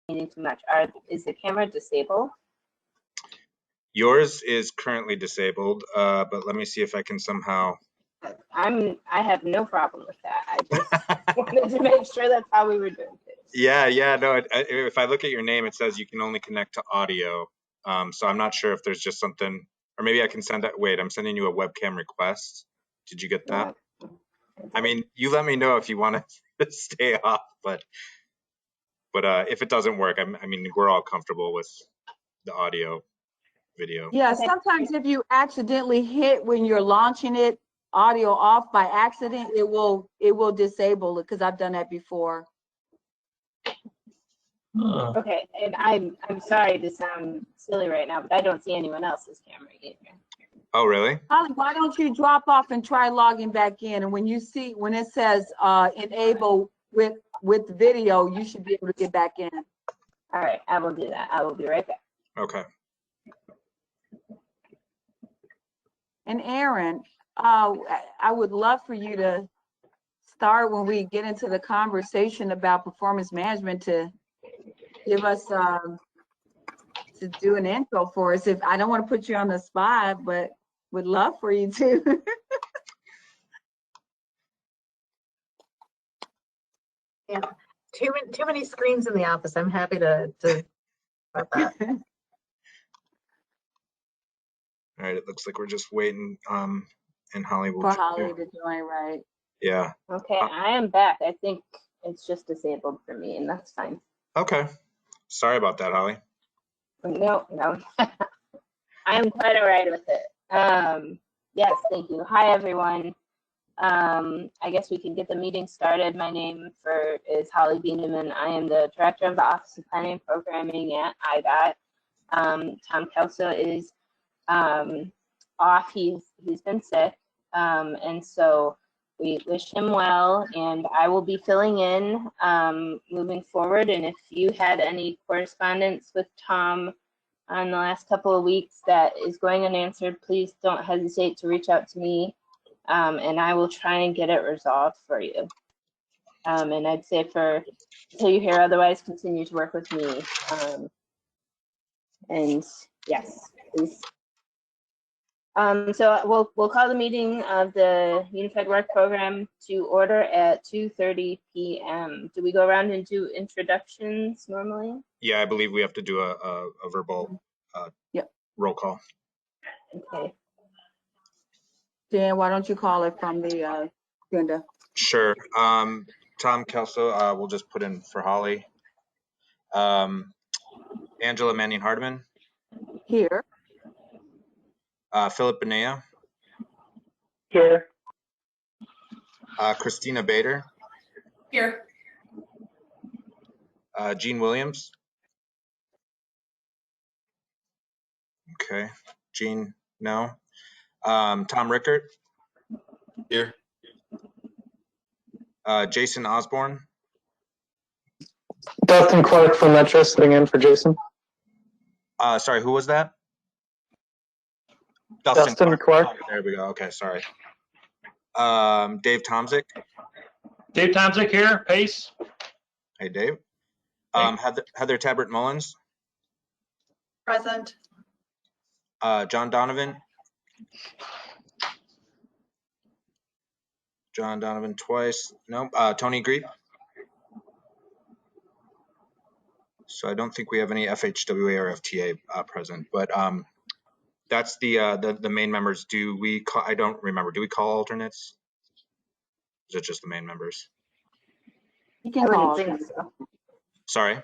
meeting too much. Is the camera disabled? Yours is currently disabled, but let me see if I can somehow. I have no problem with that. I just wanted to make sure that's how we were doing it. Yeah, no. If I look at your name, it says you can only connect to audio. So I'm not sure if there's just something, or maybe I can send that. Wait, I'm sending you a webcam request. Did you get that? Yeah. I mean, you let me know if you want to stay off, but if it doesn't work, I mean, we're all comfortable with the audio, video. Yeah, Okay. sometimes if you accidentally hit when you're launching it, audio off by accident, it will disable it, because I've done that before. Okay, and I'm sorry to sound silly right now, but I don't see anyone else's camera either. Oh, really? Holly, why don't you drop off and try logging back in? And when it says enable with video, you should be able to get back in. All right, I will do that. I will be right back. Okay. And Aaron, I would love for you to start when we get into the conversation about performance management to give us to do an intro for us. If I don't want to put you on the spot, but would love for you to. Yeah, too many screens in the office. I'm happy to about that. All right. It looks like we're just waiting. And Holly will. For Holly to join, right? Yeah. Okay, I am back. I think it's just disabled for me, and that's fine. Okay. Sorry about that, Holly. No. I am quite all right with it. Yes, thank you. Hi, everyone. I guess we can get the meeting started. My name is Holly Bieneman. I am the Director of the Office of Planning and Programming at IDOT. Tom Kelso is off. He's been sick, and so we wish him well, and I will be filling in moving forward. And if you had any correspondence with Tom on the last couple of weeks that is going unanswered, please don't hesitate to reach out to me, and I will try and get it resolved for you. And I'd say until you hear otherwise, continue to work with me. And yes, please. So we'll call the meeting of the Unified Work Program to order at 2:30 p.m. Do we go around and do introductions normally? Yeah, I believe we have to do a verbal roll call. Okay. Dan, why don't you call it from the agenda? Sure. Tom Kelso, we'll just put in for Holly. Angela Manning Hardeman. Here. Philip Benea. Here. Christina Bader. Here. Jean Williams. Okay. Jean, no. Tom Rickert. Here. Jason Osborne. Dustin Clark from Metro sitting in for Jason. Sorry, who was that? Dustin Clark. There we go. Okay, sorry. Dave Tomzik. Dave Tomzik here, Pace. Hey, Dave. Heather Tabbert Mullins. Present. John Donovan. John Donovan twice. No. Tony Greep. So I don't think we have any FHWA or FTA present, but that's the main members. Do we call? I don't remember. Do we call alternates? Is it just the main members? You can call. So. Sorry.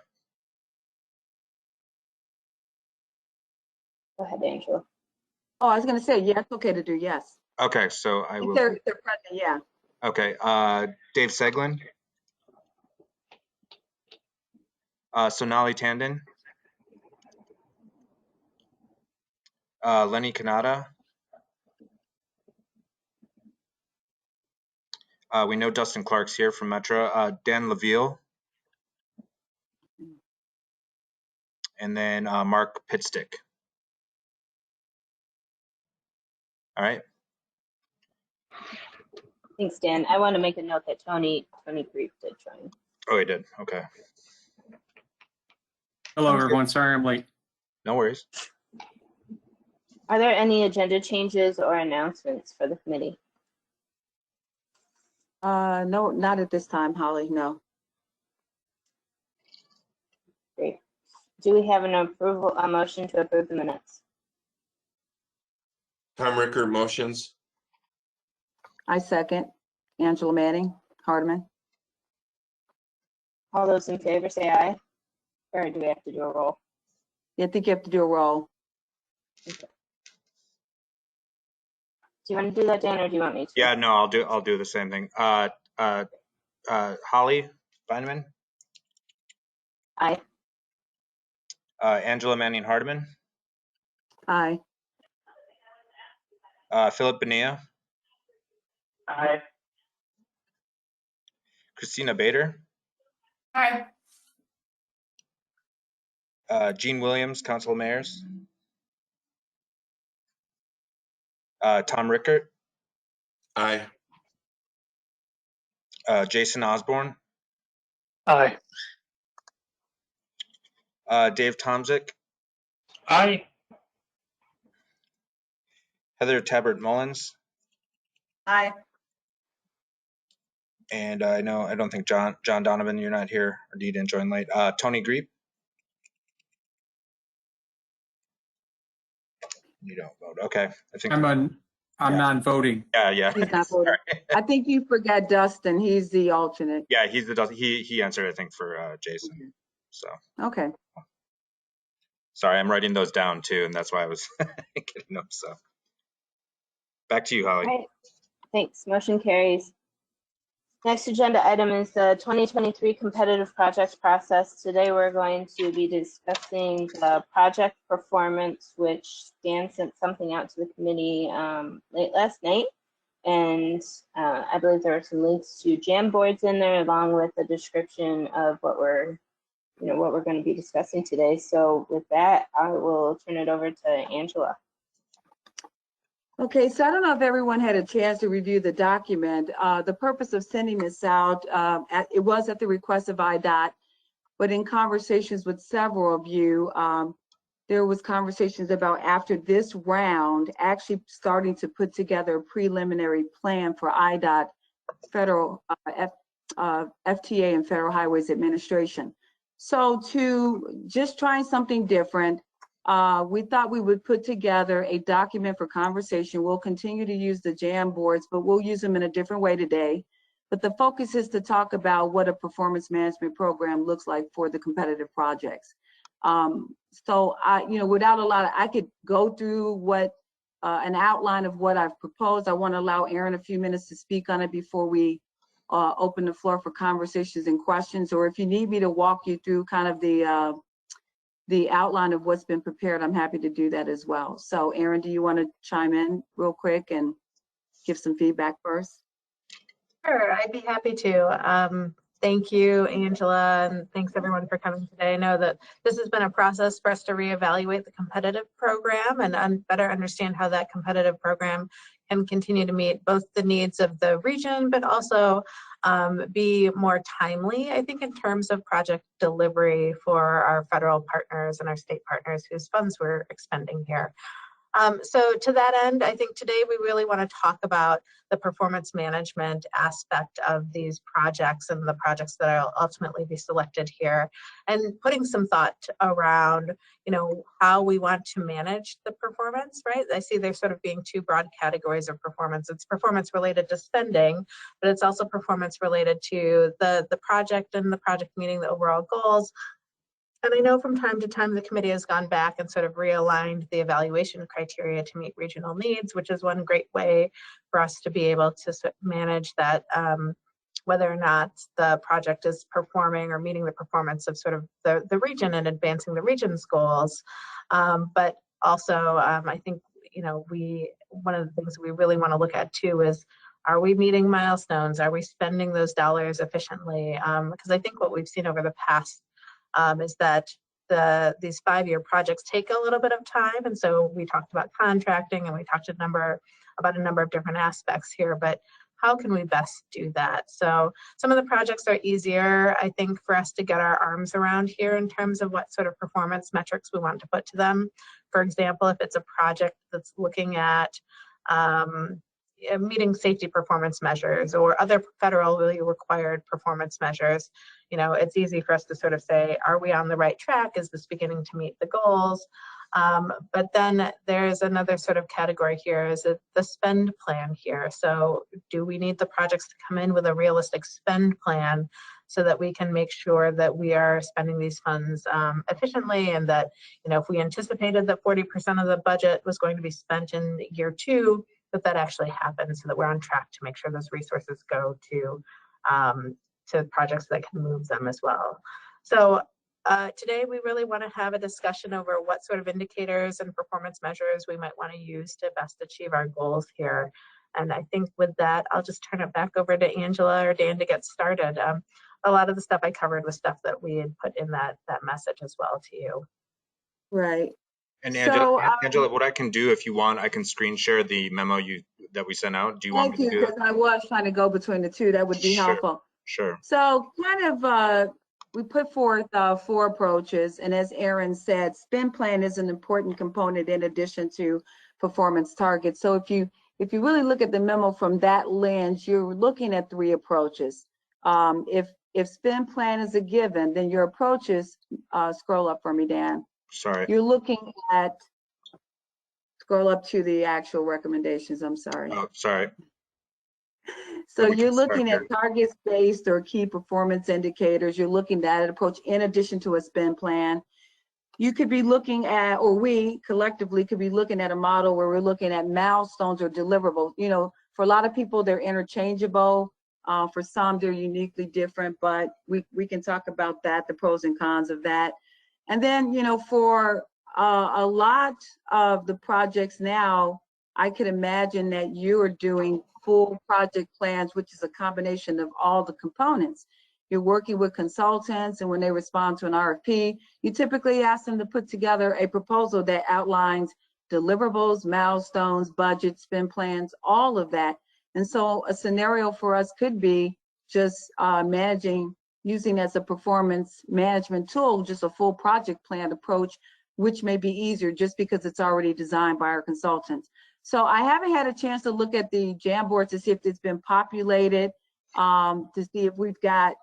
Go ahead, Angela. Oh, I was going to say, yeah, it's okay to do yes. Okay, so I will. They're present, yeah. Okay, Dave Seglin. Sonali Tandon. Lenny Kanata. We know Dustin Clark's here from Metro. Dan Laville. And then Mark Pitstick. All right. Thanks, Dan. I want to make a note that Tony Grief did join. Oh, he did. Okay. Hello, everyone. Sorry I'm late. No worries. Are there any agenda changes or announcements for the committee? No, not at this time, Holly, no. Great. Do we have a motion to approve the minutes? Tom Ricker motions. I second. Angela Manning, Hardeman. All those in favor say aye. Or do we have to do a roll? I think you have to do a roll. Do you want to do that, Dan, or do you want me to? Yeah, no, I'll do the same thing. Holly Feineman, Aye. Angela Manning Hardeman, Aye. Philip Bonilla, Aye. Christina Bader, Aye. Gene Williams, Council of Mayors, Tom Rickert, Aye. Jason Osborne, Aye. Dave Tomzik, Aye. Heather Tabbert Mullins, Aye. and I don't think John Donovan, you're not here, or you didn't join late. Tony Griep. You don't vote. Okay. I think I'm Yeah. non-voting. yeah. He's not voting. I think you forgot Dustin. He's the alternate. Yeah, he answered, I think, for Jason. So Okay. sorry, I'm writing those down too, and that's why I was getting them. So back to you, Holly. All right. Thanks. Motion carries. Next agenda item is the 2023 competitive projects process. Today we're going to be discussing the project performance, which Dan sent something out to the committee late last night. And I believe there are some links to Jamboards in there, along with a description of what we're going to be discussing today. So with that, I will turn it over to Angela. Okay, so I don't know if everyone had a chance to review the document. The purpose of sending this out, it was at the request of IDOT, but in conversations with several of you, there was conversations about after this round, actually starting to put together a preliminary plan for IDOT, federal FTA and Federal Highways Administration. So to just trying something different, we thought we would put together a document for conversation. We'll continue to use the Jamboards, but we'll use them in a different way today. But the focus is to talk about what a performance management program looks like for the competitive projects. So without a lot of, I could go through what an outline of what I've proposed. I want to allow Aaron a few minutes to speak on it before we open the floor for conversations and questions. Or if you need me to walk you through kind of the outline of what's been prepared, I'm happy to do that as well. So Aaron, do you want to chime in real quick and give some feedback first? Sure, I'd be happy to. Thank you, Angela, and thanks everyone for coming today. I know that this has been a process for us to reevaluate the competitive program and better understand how that competitive program can continue to meet both the needs of the region, but also be more timely, I think, in terms of project delivery for our federal partners and our state partners whose funds we're expending here. So to that end, I think today we really want to talk about the performance management aspect of these projects and the projects that will ultimately be selected here, and putting some thought around, how we want to manage the performance, right? I see there's sort of being two broad categories of performance. It's performance related to spending, but it's also performance related to the project and the project meeting the overall goals. And I know from time to time the committee has gone back and sort of realigned the evaluation criteria to meet regional needs, which is one great way for us to be able to manage that, whether or not the project is performing or meeting the performance of sort of the region and advancing the region's goals. But also, I think, one of the things we really want to look at too is, are we meeting milestones? Are we spending those dollars efficiently? Because I think what we've seen over the past is that these 5-year projects take a little bit of time. And so we talked about contracting and we talked about a number of different aspects here, but how can we best do that? So some of the projects are easier, I think, for us to get our arms around here in terms of what sort of performance metrics we want to put to them. For example, if it's a project that's looking at meeting safety performance measures or other federally required performance measures, you know, it's easy for us to sort of say, are we on the right track? Is this beginning to meet the goals? But then there's another sort of category here, is it the spend plan here? So do we need the projects to come in with a realistic spend plan so that we can make sure that we are spending these funds efficiently, and that, you know, if we anticipated that 40% of the budget was going to be spent in year 2, that actually happens, so that we're on track to make sure those resources go to projects that can move them as well. So today we really want to have a discussion over what sort of indicators and performance measures we might want to use to best achieve our goals here. And I think with that, I'll just turn it back over to Angela or Dan to get started. A lot of the stuff I covered was stuff that we had put in that message as well to you. Right. And So, Angela, what I can do, if you want, I can screen share the memo that we sent out. Do you want me to do because I was trying to go between the two. That would be Sure. helpful. Sure. So kind of, we put forth 4 approaches, and as Aaron said, spend plan is an important component in addition to performance targets. So if you really look at the memo from that lens, you're looking at 3 approaches. If spend plan is a given, then your approaches, scroll up for me, Dan. Sorry. You're looking at, scroll up to the actual recommendations, I'm sorry. Oh, sorry. So We can you're start looking at there. targets-based or key performance indicators. You're looking at an approach in addition to a spend plan. You could be looking at, or we collectively could be looking at a model where we're looking at milestones or deliverables. You know, for a lot of people, they're interchangeable. For some, they're uniquely different, but we can talk about that, the pros and cons of that. And then, you know, for a lot of the projects now, I could imagine that you are doing full project plans, which is a combination of all the components. You're working with consultants, and when they respond to an RFP, you typically ask them to put together a proposal that outlines deliverables, milestones, budgets, spend plans, all of that. And so a scenario for us could be just using as a performance management tool, just a full project plan approach, which may be easier just because it's already designed by our consultants. So I haven't had a chance to look at the Jamboard to see if it's been populated, to see if we've got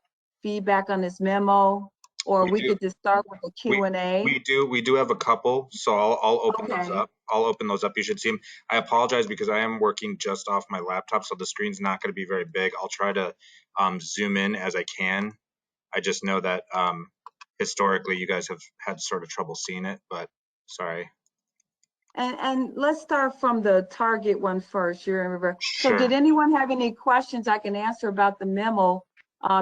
feedback on this memo, or we could just start with a Q&A. We do have a couple, so I'll open those up. I'll open those up. You should see them. I apologize because I am working just off my laptop, so the screen's not going to be very big. I'll try to zoom in as I can. I just know that historically you guys have had sort of trouble seeing it, but sorry. And let's start from the target one first. So Sure. did anyone have any questions I can answer about the memo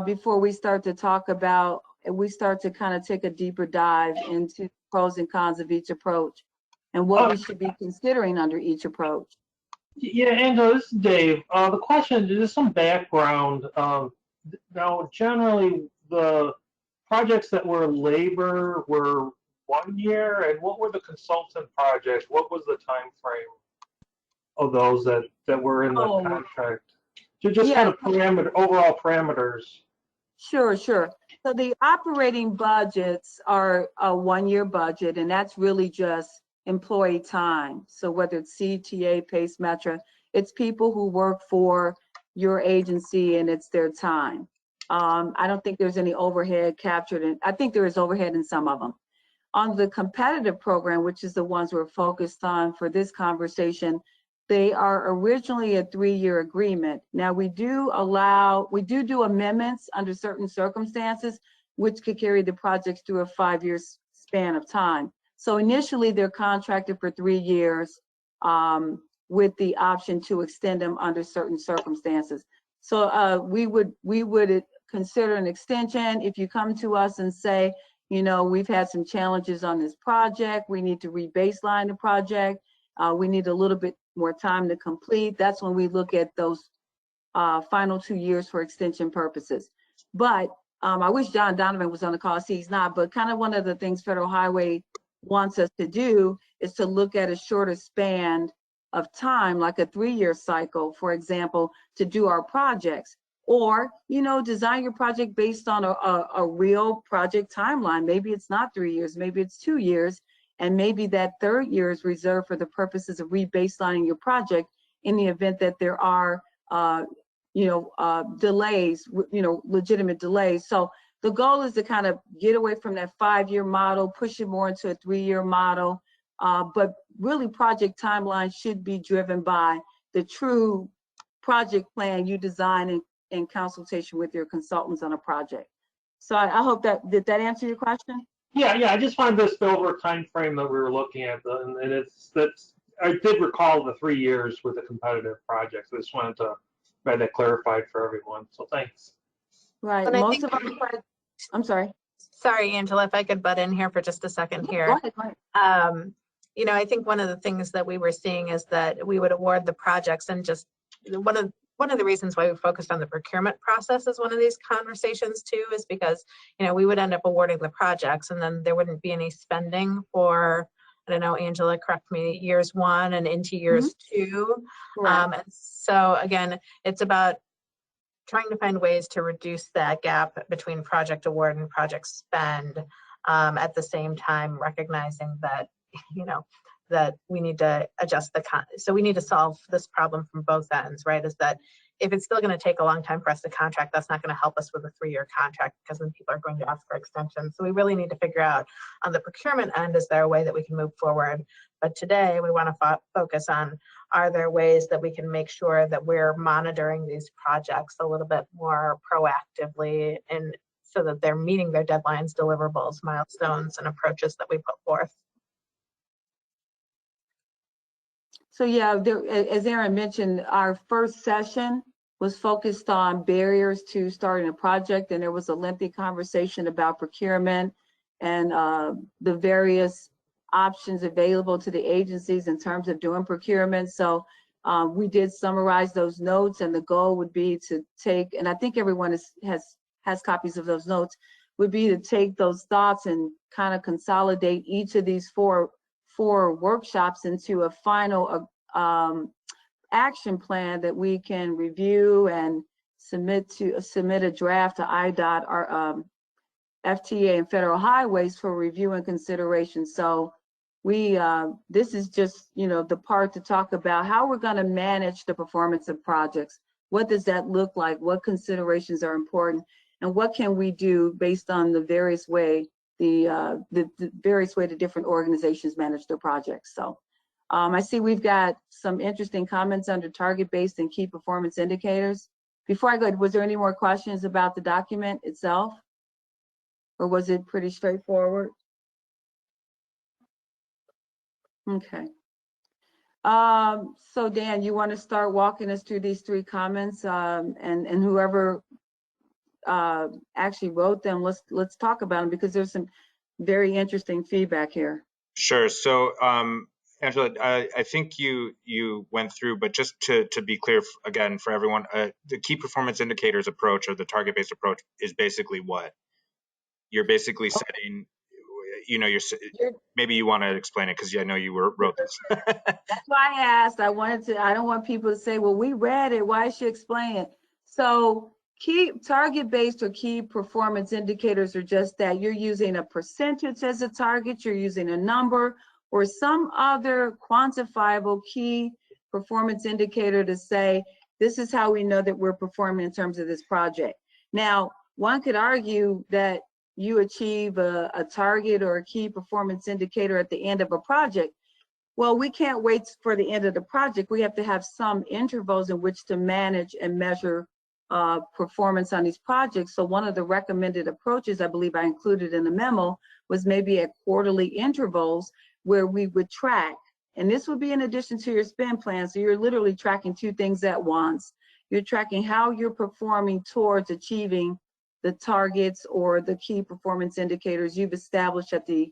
before we start to talk about, we start to kind of take a deeper dive into pros and cons of each approach and what we should be considering under each approach? Yeah, Angela, this is Dave. The question is just some background. Now, generally, the projects that were labor were 1 year, and what were the consultant projects? What was the time frame of those that were in the contract? Just kind of overall parameters. Sure. So the operating budgets are a 1-year budget, and that's really just employee time. So whether it's CTA, PACE, Metra, it's people who work for your agency and it's their time. I don't think there's any overhead captured in, I think there is overhead in some of them. On the competitive program, which is the ones we're focused on for this conversation, they are originally a 3-year agreement. Now we do amendments under certain circumstances, which could carry the projects through a 5-year span of time. So initially they're contracted for 3 years with the option to extend them under certain circumstances. So we would consider an extension if you come to us and say, you know, we've had some challenges on this project. We need to re-baseline the project. We need a little bit more time to complete. That's when we look at those final 2 years for extension purposes. But I wish John Donovan was on the call. See, he's not, but kind of one of the things Federal Highway wants us to do is to look at a shorter span of time, like a 3-year cycle, for example, to do our projects. Or, you know, design your project based on a real project timeline. Maybe it's not 3 years, maybe it's 2 years, and maybe that 3rd year is reserved for the purposes of rebaselining your project in the event that there are, delays, legitimate delays. So the goal is to kind of get away from that 5-year model, push it more into a 3-year model. But really, project timeline should be driven by the true project plan you design in consultation with your consultants on a project. So I hope did that answer your question? Yeah, I just wanted this over time frame that we were looking at, and I did recall the 3 years with the competitive projects. I just wanted to get that clarified for everyone. So thanks. Right. And I Most think- of our, I'm sorry. Sorry, Angela, if I could butt in here for just a second here. Go ahead. I think one of the things that we were seeing is that we would award the projects, and just one of the reasons why we focused on the procurement process as one of these conversations too, is because, we would end up awarding the projects and then there wouldn't be any spending for, I don't know, Angela, correct me, years 1 and into years 2. Right. And so again, it's about trying to find ways to reduce that gap between project award and project spend, at the same time recognizing that, that we need to adjust so we need to solve this problem from both ends, right? Is that if it's still going to take a long time for us to contract, that's not going to help us with a 3-year contract, because then people are going to ask for extensions. So we really need to figure out on the procurement end, is there a way that we can move forward? But today we want to focus on, are there ways that we can make sure that we're monitoring these projects a little bit more proactively, and so that they're meeting their deadlines, deliverables, milestones, and approaches that we put forth. So yeah, as Aaron mentioned, our first session was focused on barriers to starting a project, and there was a lengthy conversation about procurement and the various options available to the agencies in terms of doing procurement. So we did summarize those notes, and the goal would be to take, and I think everyone has copies of those notes, would be to take those thoughts and kind of consolidate each of these four workshops into a final action plan that we can review and submit a draft to IDOT, our FTA and Federal Highways for review and consideration. So this is just, the part to talk about how we're going to manage the performance of projects. What does that look like? What considerations are important? And what can we do based on the various way the various way the different organizations manage their projects? So I see we've got some interesting comments under target-based and key performance indicators. Before I go, was there any more questions about the document itself? Or was it pretty straightforward? Okay. So Dan, you want to start walking us through these 3 comments, and whoever actually wrote them, let's talk about them, because there's some very interesting feedback here. Sure. So, Angela, I think you went through, but just to be clear again for everyone, the key performance indicators approach, or the target-based approach, is basically what? You're basically setting, maybe you want to explain it, because I know you wrote this. That's why I asked. I don't want people to say, well, we read it, why is she explaining it? So key target-based or key performance indicators are just that. You're using a percentage as a target, you're using a number or some other quantifiable key performance indicator to say, this is how we know that we're performing in terms of this project. Now, one could argue that you achieve a target or a key performance indicator at the end of a project. Well, we can't wait for the end of the project. We have to have some intervals in which to manage and measure performance on these projects. So one of the recommended approaches, I believe I included in the memo, was maybe at quarterly intervals where we would track. And this would be in addition to your spend plan. So you're literally tracking 2 things at once. You're tracking how you're performing towards achieving the targets or the key performance indicators you've established at the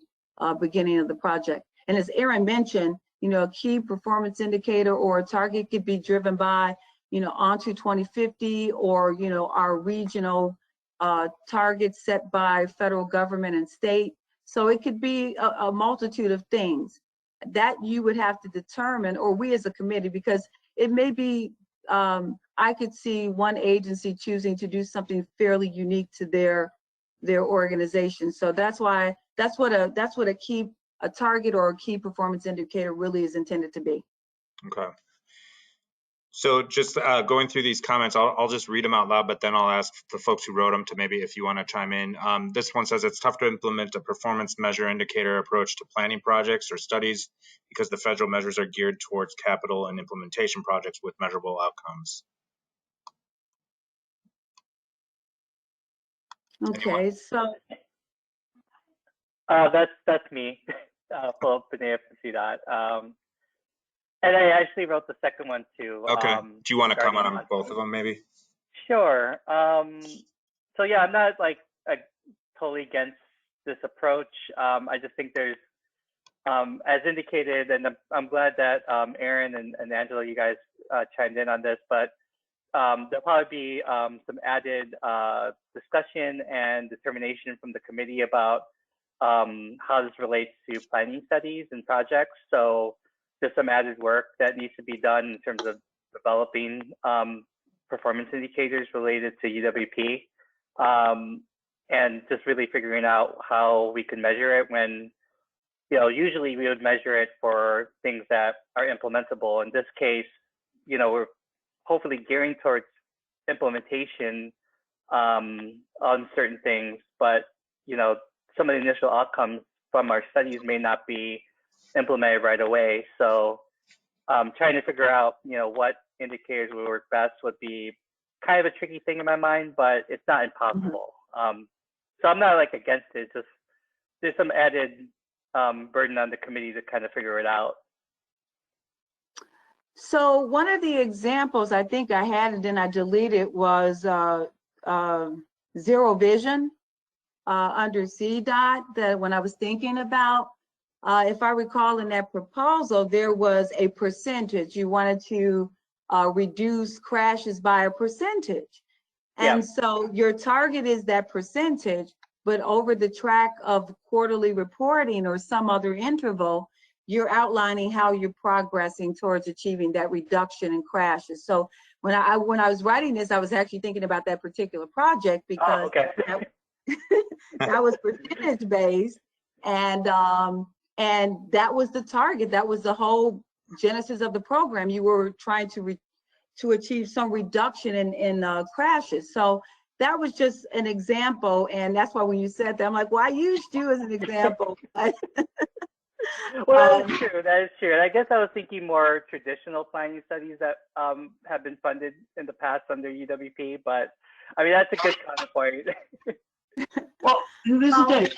beginning of the project. And as Aaron mentioned, a key performance indicator or a target could be driven by, onto 2050, or, our regional targets set by federal government and state. So it could be a multitude of things. that you would have to determine, or we as a committee, because it may be, I could see one agency choosing to do something fairly unique to their organization. So that's why, that's what a target or a key performance indicator really is intended to be. Okay. So just going through these comments, I'll just read them out loud, but then I'll ask the folks who wrote them to maybe if you want to chime in. This one says it's tough to implement a performance measure indicator approach to planning projects or studies because the federal measures are geared towards capital and implementation projects with measurable outcomes. Okay, so that's me. Full Benea to see that. And I actually wrote the second one too. Okay. Do you want to comment on regarding- both of them maybe? Sure. So yeah, I'm not like totally against this approach. I just think there's, as indicated, and I'm glad that Aaron and Angela, you guys chimed in on this, but there'll probably be some added discussion and determination from the committee about how this relates to planning studies and projects. So there's some added work that needs to be done in terms of developing performance indicators related to UWP, and just really figuring out how we can measure it when, you know, usually we would measure it for things that are implementable. In this case, you know, we're hopefully gearing towards implementation on certain things, but, you know, some of the initial outcomes from our studies may not be implemented right away. So trying to figure out, you know, what indicators would work best would be kind of a tricky thing in my mind, but it's not impossible. So I'm not like against it, just there's some added burden on the committee to kind of figure it out. So one of the examples I think I had and then I deleted was Zero Vision under CDOT, that when I was thinking about, if I recall in that proposal, there was a percentage. You wanted to reduce crashes by a percentage. And so your target is that percentage, but over the track of quarterly reporting or some other interval, you're outlining how you're progressing towards achieving that reduction in crashes. So when I was writing this, I was actually thinking about that particular project because that was percentage based, and that was the target. That was the whole genesis of the program. You were trying to achieve some reduction in crashes. So that was just an example, and that's why when you said that, I'm like, well, I used you as an example. Well, that is true. That is true. And I guess I was thinking more traditional planning studies that have been funded in the past under UWP, but I mean, that's a good counterpoint. Well, this is Dave.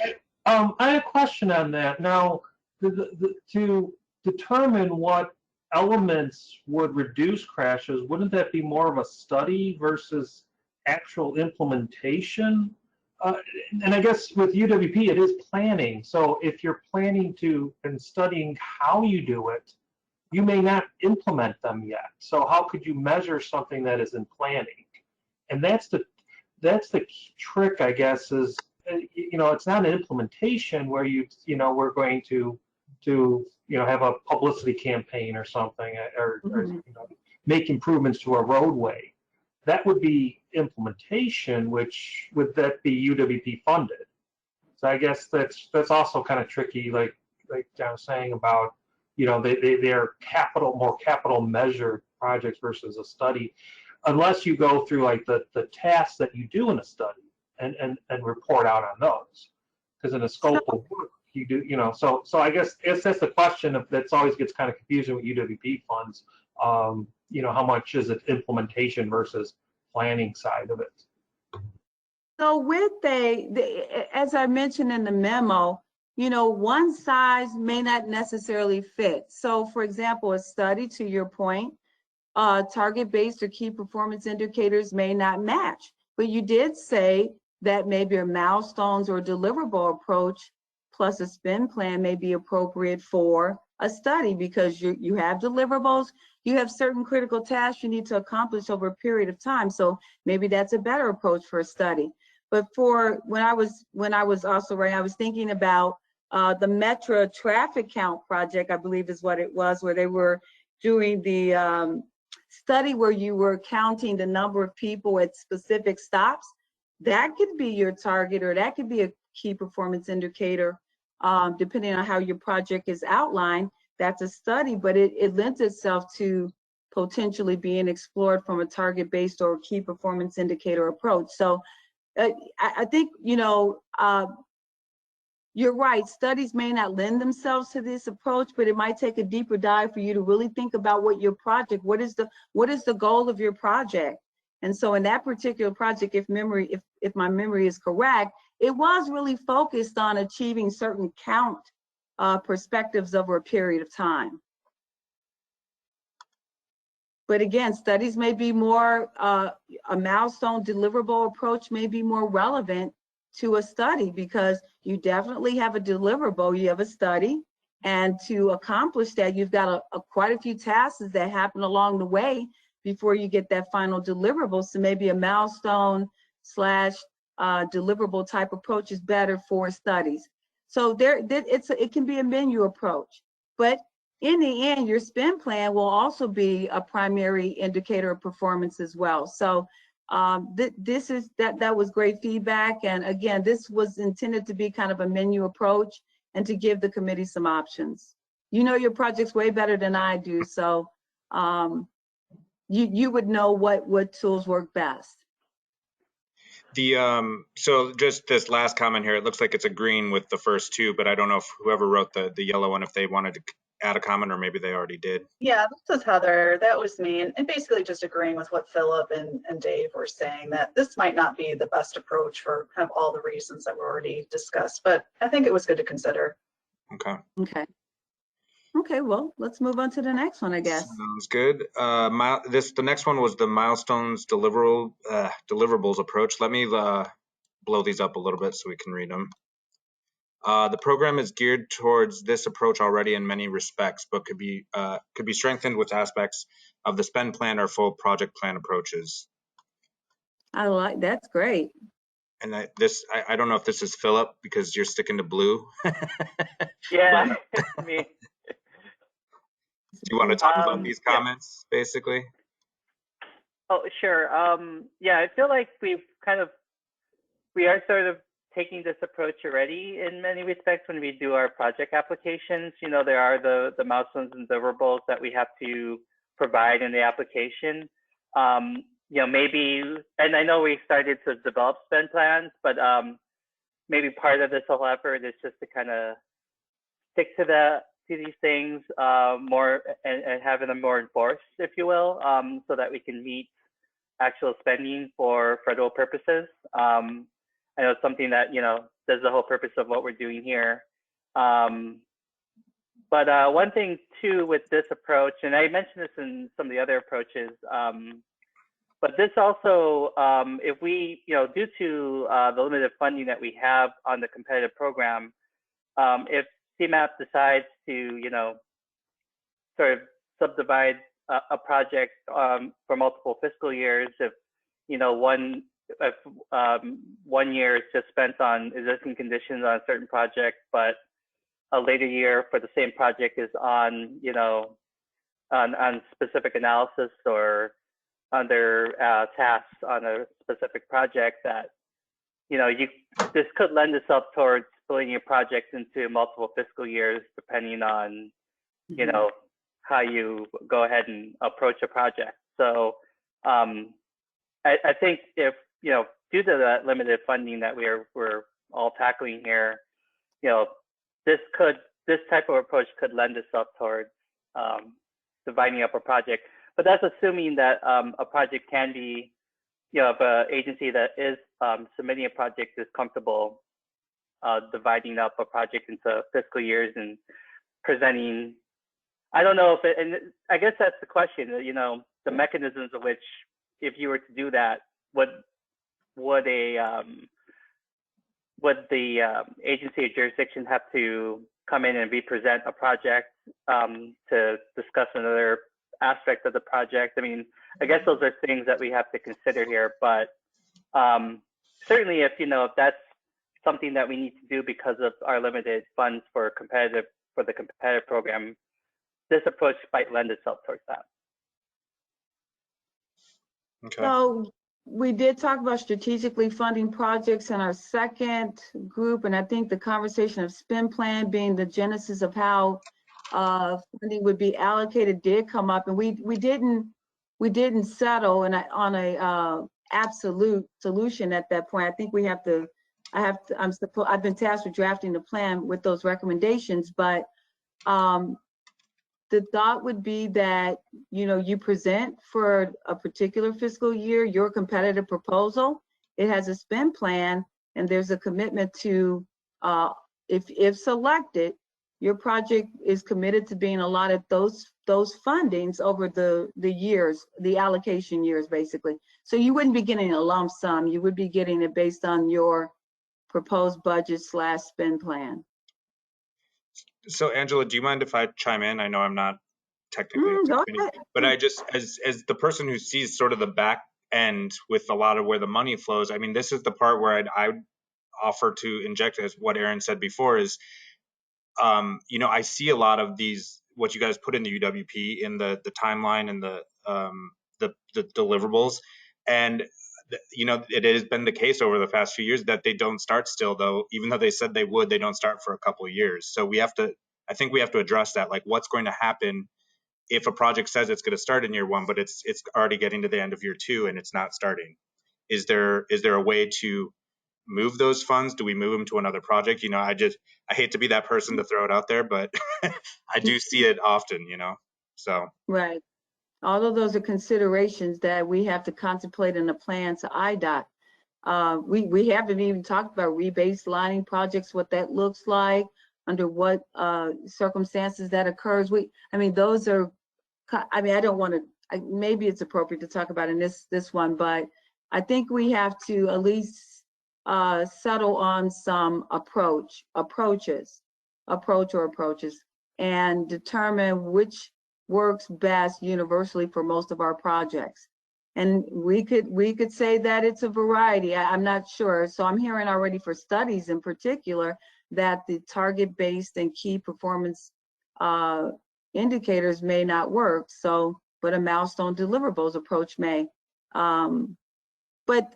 I had a question on that. Now, to determine what elements would reduce crashes, wouldn't that be more of a study versus actual implementation? And I guess with UWP, it is planning. So if you're planning to and studying how you do it, you may not implement them yet. So how could you measure something that is in planning? And that's the trick, I guess, is, you know, it's not an implementation where we're going to have a publicity campaign or something, or make improvements to a roadway. That would be implementation, which would that be UWP funded. So I guess that's also kind of tricky, like John was saying about, they're more capital measured projects versus a study, unless you go through like the tasks that you do in a study and report out on those. Because in a scope of work, you do, so I guess that's the question that's always gets kind of confusing with UWP funds. How much is it implementation versus planning side of it? So with as I mentioned in the memo, one size may not necessarily fit. So for example, a study, to your point, target-based or key performance indicators may not match, but you did say that maybe a milestones or deliverable approach plus a spend plan may be appropriate for a study, because you have deliverables, you have certain critical tasks you need to accomplish over a period of time. So maybe that's a better approach for a study. But for when I was also writing, I was thinking about the Metro traffic count project, I believe is what it was, where they were doing the study where you were counting the number of people at specific stops. That could be your target, or that could be a key performance indicator, depending on how your project is outlined. That's a study, but it lends itself to potentially being explored from a target-based or key performance indicator approach. So I think, you know, you're right, studies may not lend themselves to this approach, but it might take a deeper dive for you to really think about what your project, what is the goal of your project? And so in that particular project, if my memory is correct, it was really focused on achieving certain count perspectives over a period of time. But again, studies may be more, a milestone deliverable approach may be more relevant to a study, because you definitely have a deliverable, you have a study, and to accomplish that, you've got quite a few tasks that happen along the way before you get that final deliverable. So maybe a milestone / deliverable type approach is better for studies. So it can be a menu approach, but in the end, your spend plan will also be a primary indicator of performance as well. So that was great feedback. And again, this was intended to be kind of a menu approach and to give the committee some options. You know your projects way better than I do, so you would know what tools work best. So just this last comment here, it looks like it's agreeing with the first two, but I don't know if whoever wrote the yellow one, if they wanted to add a comment, or maybe they already did. Yeah, this is Heather. That was me. And basically just agreeing with what Philip and Dave were saying, that this might not be the best approach for kind of all the reasons that were already discussed, but I think it was good to consider. Okay. Okay, well, let's move on to the next one, I guess. Sounds good. The next one was the milestones deliverables approach. Let me blow these up a little bit so we can read them. The program is geared towards this approach already in many respects, but could be strengthened with aspects of the spend plan or full project plan approaches. That's great. And I don't know if this is Philip, because you're sticking to blue. Yeah, me. Do you want to talk about these comments, basically? Oh, sure. Yeah, I feel like we are sort of taking this approach already in many respects when we do our project applications. You know, there are the milestones and deliverables that we have to provide in the application. You know, maybe, and I know we started to develop spend plans, but maybe part of this whole effort is just to kind of stick to these things more and having them more enforced, if you will, so that we can meet actual spending for federal purposes. I know it's something that, you know, that's the whole purpose of what we're doing here. But one thing too with this approach, and I mentioned this in some of the other approaches, but this also, if we, you know, due to the limited funding that we have on the competitive program, if CMAP decides to, you know, sort of subdivide a project for multiple fiscal years, if, you know, one year is just spent on existing conditions on a certain project, but a later year for the same project is on, you know, on specific analysis or other tasks on a specific project, that, you know, this could lend itself towards splitting your projects into multiple fiscal years, depending on, you know, how you go ahead and approach a project. So I think if, you know, due to that limited funding that we're all tackling here, you know, this type of approach could lend itself towards dividing up a project. But that's assuming that a project can be, you know, if an agency that is submitting a project is comfortable dividing up a project into fiscal years and presenting. I don't know if it, and I guess that's the question, you know, the mechanisms of which, if you were to do that, would the agency or jurisdiction have to come in and represent a project to discuss another aspect of the project? I mean, I guess those are things that we have to consider here, but certainly if, you know, if that's something that we need to do because of our limited funds for the competitive program, this approach might lend itself towards that. Okay. So we did talk about strategically funding projects in our second group, and I think the conversation of spend plan being the genesis of how funding would be allocated did come up, and we didn't settle on a absolute solution at that point. I think we have to. I've been tasked with drafting the plan with those recommendations, but the thought would be that, you know, you present for a particular fiscal year your competitive proposal. It has a spend plan, and there's a commitment to, if selected, your project is committed to being allotted those fundings over the years, the allocation years, basically. So you wouldn't be getting a lump sum. You would be getting it based on your proposed budget / spend plan. So Angela, do you mind if I chime in? I know I'm not technically up to Go committee, ahead. but I just, as the person who sees sort of the back end with a lot of where the money flows, I mean, this is the part where I would offer to inject, as what Aaron said before, is, you know, I see a lot of these, what you guys put in the UWP in the timeline and the deliverables, and you know, it has been the case over the past few years that they don't start still, though, even though they said they would, they don't start for a couple of years. So we have to, I think we have to address that, like what's going to happen if a project says it's going to start in year 1, but it's already getting to the end of year 2 and it's not starting. Is there a way to move those funds? Do we move them to another project? You know, I hate to be that person to throw it out there, but I do see it often, you know, so. Right. All of those are considerations that we have to contemplate in the plan to IDOT. We haven't even talked about rebaselining projects, what that looks like, under what circumstances that occurs. I mean, those are, I mean, I don't want to, maybe it's appropriate to talk about in this one, but I think we have to at least settle on some approaches, and determine which works best universally for most of our projects. And we could say that it's a variety. I'm not sure. So I'm hearing already for studies in particular that the target-based and key performance indicators may not work. So, but a milestone deliverables approach may. But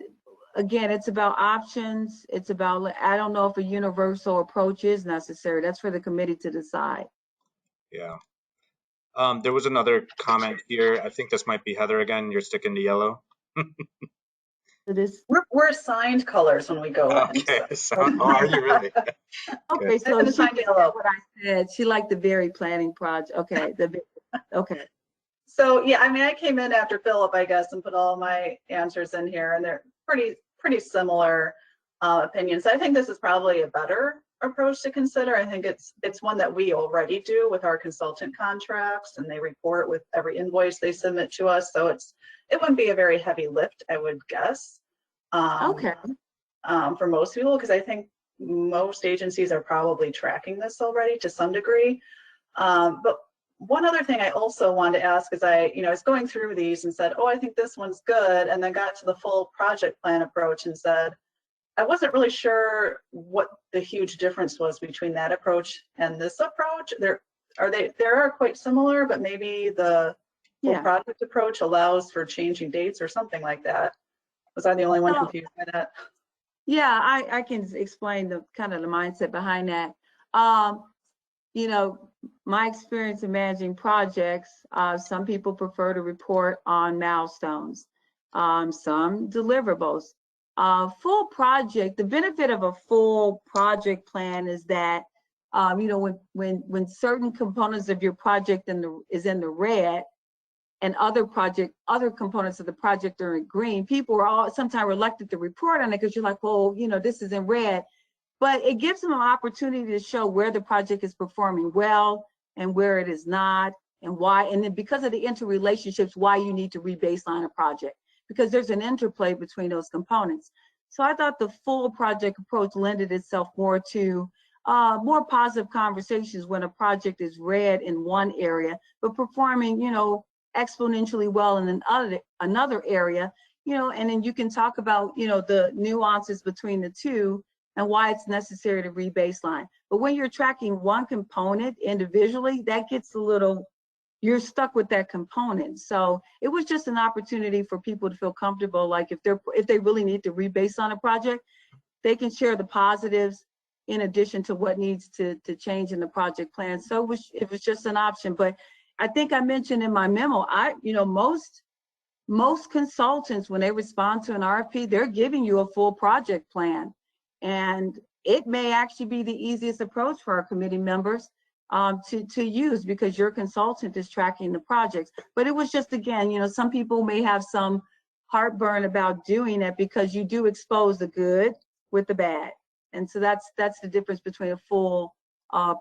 again, it's about options. It's about, I don't know if a universal approach is necessary. That's for the committee to decide. Yeah. There was another comment here. I think this might be Heather again. You're sticking to yellow. We're assigned colors when we go in. Okay, so, oh, are you really? Okay, so I've been she assigned did yellow. what I said. She liked the berry planting project. Okay, okay. So yeah, I mean, I came in after Philip, I guess, and put all my answers in here, and they're pretty similar opinions. I think this is probably a better approach to consider. I think it's one that we already do with our consultant contracts, and they report with every invoice they submit to us. So it wouldn't be a very heavy lift, I would guess. Okay. For most people, because I think most agencies are probably tracking this already to some degree. But one other thing I also wanted to ask is I was going through these and said, oh, I think this one's good, and then got to the full project plan approach and said, I wasn't really sure what the huge difference was between that approach and this approach. They are quite similar, but maybe the full project approach allows for changing dates or something like that. Was I the only one confused by that? Yeah, I can explain the kind of the mindset behind that. You know, my experience in managing projects, some people prefer to report on milestones, some deliverables. Full project, the benefit of a full project plan is that, you know, when certain components of your project is in the red, and other components of the project are in green, people are all sometimes reluctant to report on it because you're like, well, you know, this is in red. But it gives them an opportunity to show where the project is performing well and where it is not, and why. And then because of the interrelationships, why you need to rebaseline a project, because there's an interplay between those components. So I thought the full project approach lended itself more to more positive conversations when a project is red in one area, but performing, you know, exponentially well in another area, you know, and then you can talk about, you know, the nuances between the two and why it's necessary to re-baseline. But when you're tracking one component individually, that gets a little, you're stuck with that component. So it was just an opportunity for people to feel comfortable, like if they really need to rebase on a project, they can share the positives in addition to what needs to change in the project plan. So it was just an option. But I think I mentioned in my memo, most consultants, when they respond to an RFP, they're giving you a full project plan. And it may actually be the easiest approach for our committee members to use, because your consultant is tracking the projects. But it was just, again, some people may have some heartburn about doing it because you do expose the good with the bad. And so that's the difference between a full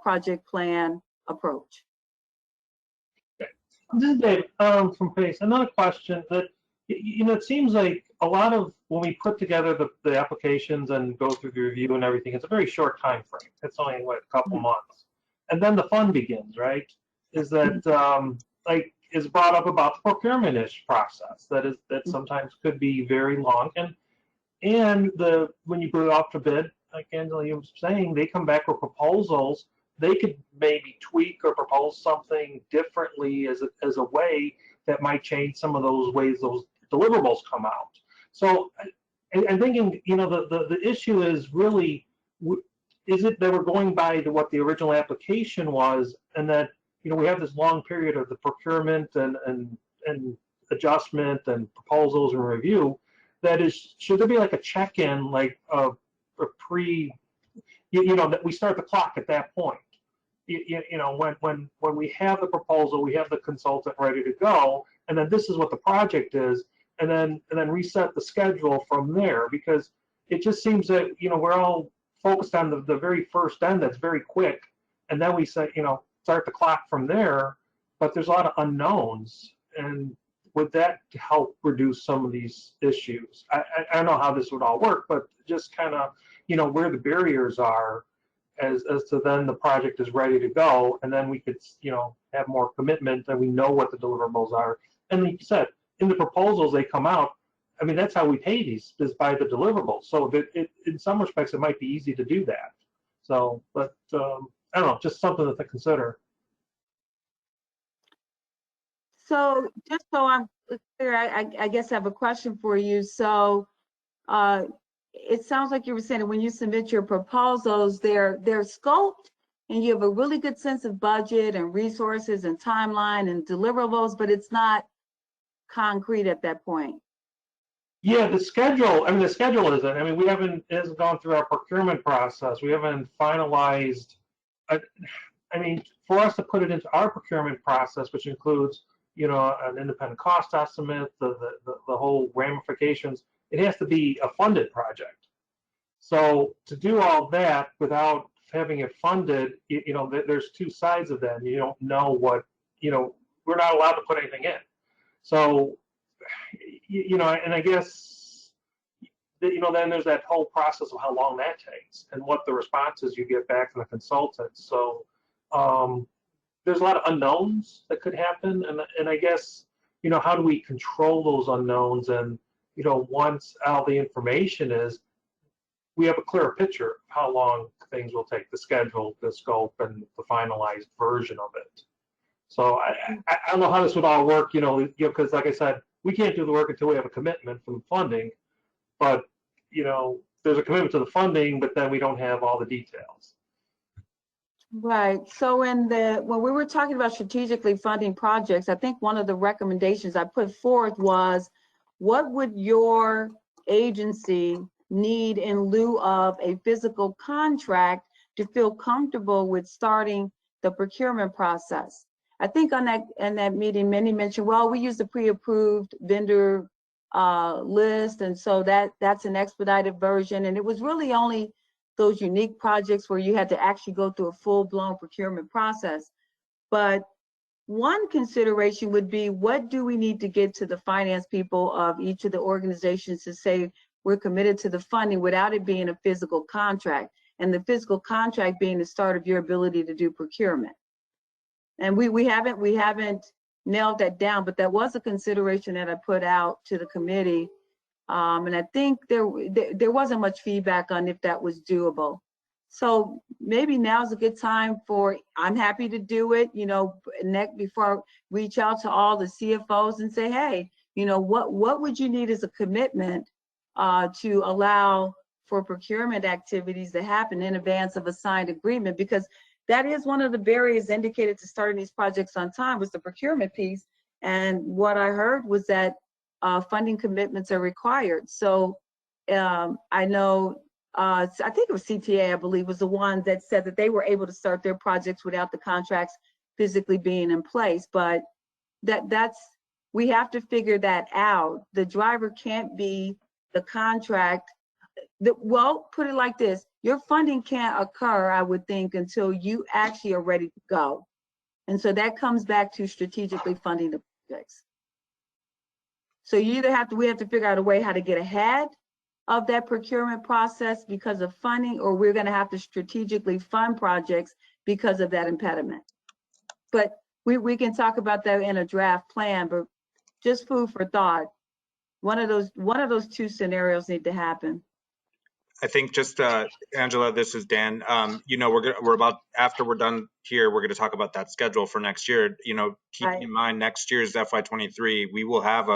project plan approach. This is Dave from PACE. Another question that, it seems like a lot of when we put together the applications and go through the review and everything, it's a very short time frame. It's only a couple months. And then the fun begins, right? Is that is brought up about the procurement-ish process that sometimes could be very long. And when you put it off to bid, like Angela was saying, they come back with proposals. They could maybe tweak or propose something differently as a way that might change some of those ways those deliverables come out. So I'm thinking, the issue is really, is it that we're going by to what the original application was, and that we have this long period of the procurement and adjustment and proposals and review. That is, should there be like a check-in, like a that we start the clock at that point? When we have the proposal, we have the consultant ready to go, and then this is what the project is, and then reset the schedule from there, because it just seems that we're all focused on the very first end that's very quick, and then we say start the clock from there, but there's a lot of unknowns. And would that help reduce some of these issues? I don't know how this would all work, but just kind of where the barriers are as to then the project is ready to go, and then we could have more commitment and we know what the deliverables are. And like you said, in the proposals they come out, I mean, that's how we pay these, is by the deliverables. So that in some respects it might be easy to do that. So, but I don't know, just something to consider. So just so I'm clear, I guess I have a question for you. So it sounds like you were saying that when you submit your proposals, they're scoped and you have a really good sense of budget and resources and timeline and deliverables, but it's not concrete at that point. Yeah, the schedule isn't. I mean, it hasn't gone through our procurement process. We haven't finalized. I mean, for us to put it into our procurement process, which includes, an independent cost estimate, the whole ramifications, it has to be a funded project. So to do all that without having it funded, there's two sides of that. And you don't know what, we're not allowed to put anything in. So, and I guess, then there's that whole process of how long that takes and what the responses you get back from the consultant. So there's a lot of unknowns that could happen. And I guess, how do we control those unknowns? And, once all the information is, we have a clearer picture of how long things will take, the schedule, the scope, and the finalized version of it. So I don't know how this would all work, because like I said, we can't do the work until we have a commitment from funding. But, there's a commitment to the funding, but then we don't have all the details. Right. So when we were talking about strategically funding projects, I think one of the recommendations I put forth was, what would your agency need in lieu of a physical contract to feel comfortable with starting the procurement process? I think in that meeting, many mentioned, well, we use the pre-approved vendor list, and so that's an expedited version. And it was really only those unique projects where you had to actually go through a full-blown procurement process. But one consideration would be, what do we need to get to the finance people of each of the organizations to say we're committed to the funding without it being a physical contract, and the physical contract being the start of your ability to do procurement? And we haven't nailed that down, but that was a consideration that I put out to the committee And I think there wasn't much feedback on if that was doable. So maybe now's a good time I'm happy to do it, before I reach out to all the CFOs and say, hey, what would you need as a commitment to allow for procurement activities to happen in advance of a signed agreement? Because that is one of the barriers indicated to starting these projects on time, was the procurement piece. And what I heard was that funding commitments are required. So I know, I think it was CTA, I believe, was the one that said that they were able to start their projects without the contracts physically being in place. But we have to figure that out. The driver can't be the contract. Well, put it like this: your funding can't occur, I would think, until you actually are ready to go. And so that comes back to strategically funding the projects. So we have to figure out a way how to get ahead of that procurement process because of funding, or we're going to have to strategically fund projects because of that impediment. But we can talk about that in a draft plan, but just food for thought. One of those two scenarios need to happen. I think just Angela, this is Dan. We're about, after we're done here, we're going to talk about that schedule for next year. Keeping in mind next year's FY23, we will have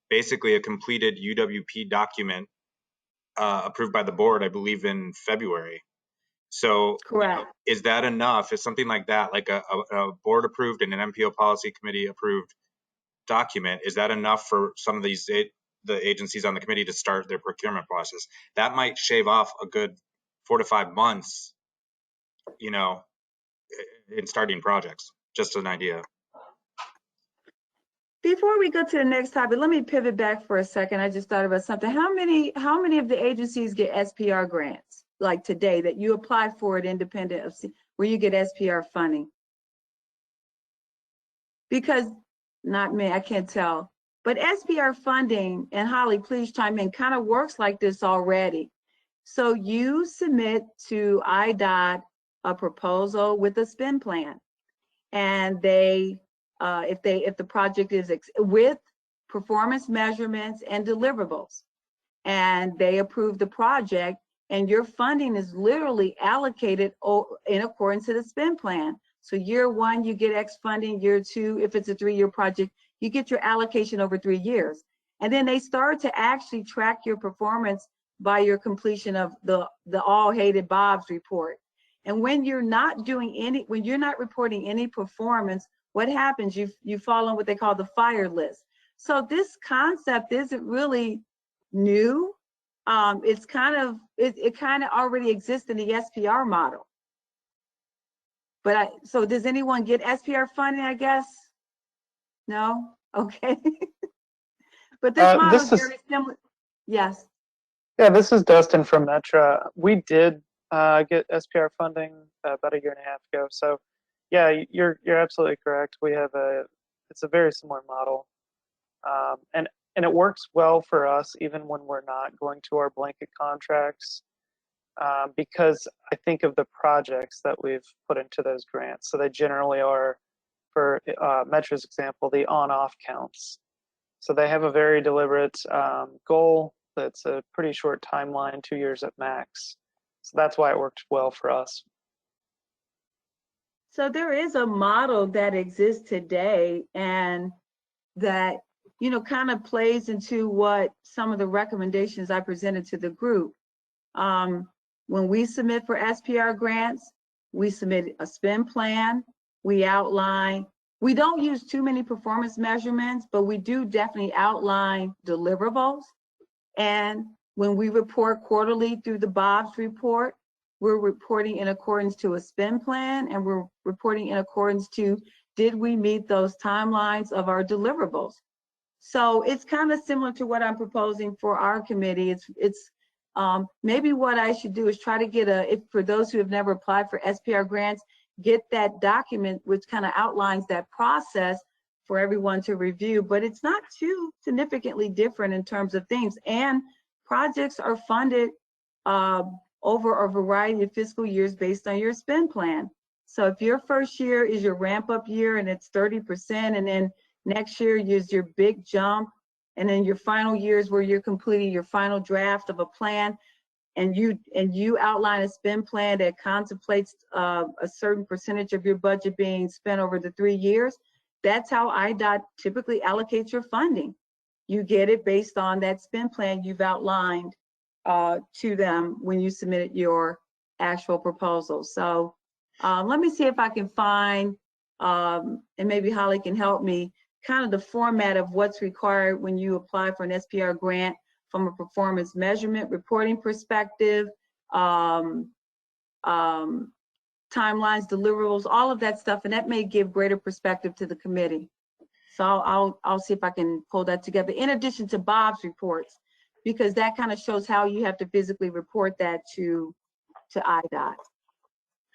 basically a completed UWP document approved by the board, I believe, in February. So correct. Is that enough? Is something like that, like a board approved and an MPO policy committee approved document, is that enough for some of the agencies on the committee to start their procurement process? That might shave off a good 4 to 5 months, in starting projects. Just an idea. Before we go to the next topic, let me pivot back for a second. I just thought about something. How many of the agencies get SPR grants like today that you apply for it independent of where you get SPR funding? Because not me, I can't tell. But SPR funding, and Holly, please chime in, kind of works like this already. So you submit to IDOT a proposal with a spend plan, and they, if the project is with performance measurements and deliverables, and they approve the project, and your funding is literally allocated in accordance to the spend plan. So year 1, you get X funding. Year 2, if it's a 3-year project, you get your allocation over 3 years. And then they start to actually track your performance by your completion of the all hated Bob's report. And when you're not reporting any performance, what happens? You fall on what they call the fire list. So this concept isn't really new. It kind of already exists in the SPR model. But so does anyone get SPR funding, I guess? No? Okay. But this model is very similar. Yes. Yeah, this is Dustin from Metra. We did get SPR funding about 1.5 years ago. So yeah, you're absolutely correct. We have it's a very similar model. And it works well for us even when we're not going to our blanket contracts, because I think of the projects that we've put into those grants. So they generally are, for Metra's example, the on-off counts. So they have a very deliberate goal that's a pretty short timeline, 2 years at max. So that's why it worked well for us. So there is a model that exists today, and that kind of plays into what some of the recommendations I presented to the group. When we submit for SPR grants, we submit a spend plan. We outline. We don't use too many performance measurements, but we do definitely outline deliverables. And when we report quarterly through the Bob's report, we're reporting in accordance to a spend plan, and we're reporting in accordance to, did we meet those timelines of our deliverables? So it's kind of similar to what I'm proposing for our committee. It's maybe what I should do is try to get for those who have never applied for SPR grants, get that document which kind of outlines that process for everyone to review. But it's not too significantly different in terms of things. And projects are funded over a variety of fiscal years based on your spend plan. So if your first year is your ramp up year and it's 30%, and then next year is your big jump, and then your final years where you're completing your final draft of a plan, and you outline a spend plan that contemplates a certain percentage of your budget being spent over the 3 years. That's how IDOT typically allocates your funding. You get it based on that spend plan you've outlined to them when you submitted your actual proposal. So let me see if I can find, and maybe Holly can help me, kind of the format of what's required when you apply for an SPR grant from a performance measurement reporting perspective, timelines, deliverables, all of that stuff, and that may give greater perspective to the committee. So I'll see if I can pull that together in addition to Bob's reports, because that kind of shows how you have to physically report that to IDOT.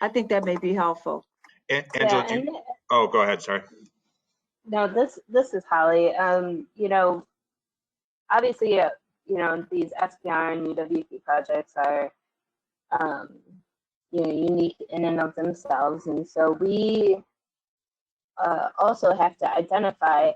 I think that may be helpful. Angela, Yeah, oh, go ahead, sorry. no, this is Holly. You know, obviously, you know, these SPR and UWP projects are, you know, unique in and of themselves, and so we also have to identify,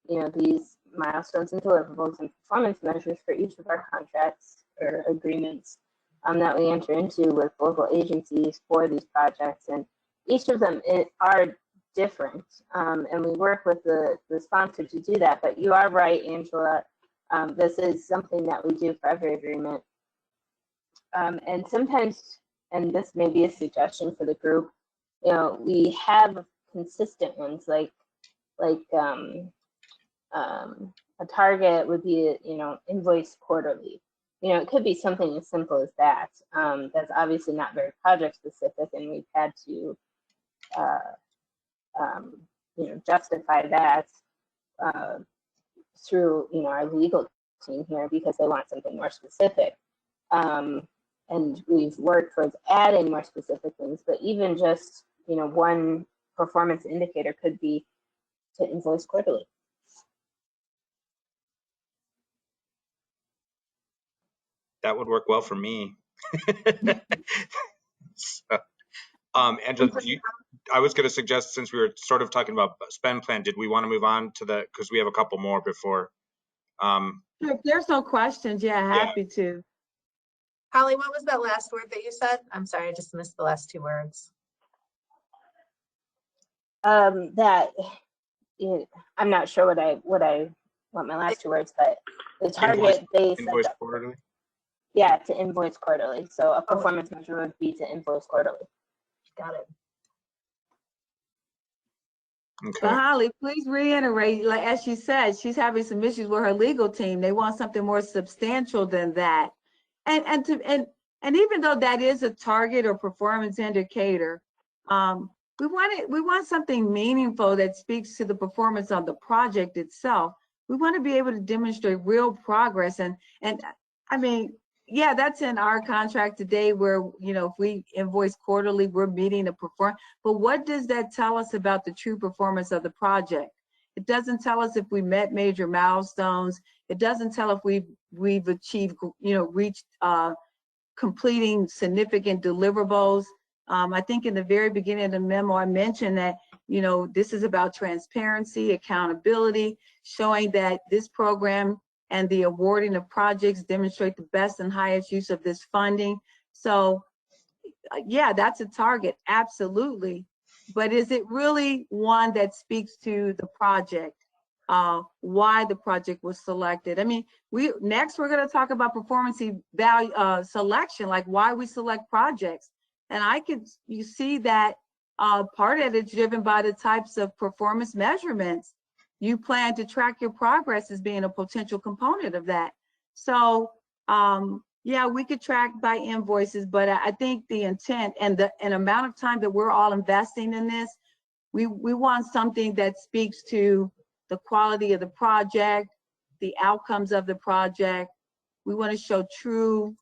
you know, these milestones and deliverables and performance measures for each of our contracts or agreements that we enter into with local agencies for these projects, and each of them are different, and we work with the sponsor to do that. But you are right, Angela. This is something that we do for every agreement, and sometimes, and this may be a suggestion for the group, you know, we have consistent ones like a target would be, you know, invoice quarterly. You know, it could be something as simple as that. That's obviously not very project specific, and we've had to, you know, justify that through, you know, our legal team here because they want something more specific. And we've worked towards adding more specific things, but even just, you know, one performance indicator could be to invoice quarterly. That would work well for me. So, Angela, I was going to suggest, since we were sort of talking about spend plan, did we want to move on to the, because we have a couple more before. If there's no questions, yeah, happy to. Holly, what was that last word that you said? I'm sorry, I just missed the last 2 words. That, you know, I'm not sure what my last 2 words, but the target invoice quarterly. Yeah, to invoice quarterly. So a performance measure would be to invoice quarterly. Got it. Okay. But Holly, please reiterate, like as she said, she's having some issues with her legal team. They want something more substantial than that. And even though that is a target or performance indicator, we want something meaningful that speaks to the performance of the project itself. We want to be able to demonstrate real progress. And I mean, yeah, that's in our contract today where, you know, if we invoice quarterly, we're meeting the performance. But what does that tell us about the true performance of the project? It doesn't tell us if we met major milestones. It doesn't tell if we've achieved, you know, reached completing significant deliverables. I think in the very beginning of the memo, I mentioned that, you know, this is about transparency, accountability, showing that this program and the awarding of projects demonstrate the best and highest use of this funding. So yeah, that's a target, absolutely. But is it really one that speaks to the project, why the project was selected? I mean, next we're gonna talk about performance value selection, like why we select projects. And you see that part of it's driven by the types of performance measurements you plan to track your progress as being a potential component of that. So yeah, we could track by invoices, but I think the intent and the amount of time that we're all investing in this, we want something that speaks to the quality of the project, the outcomes of the project. We want to show true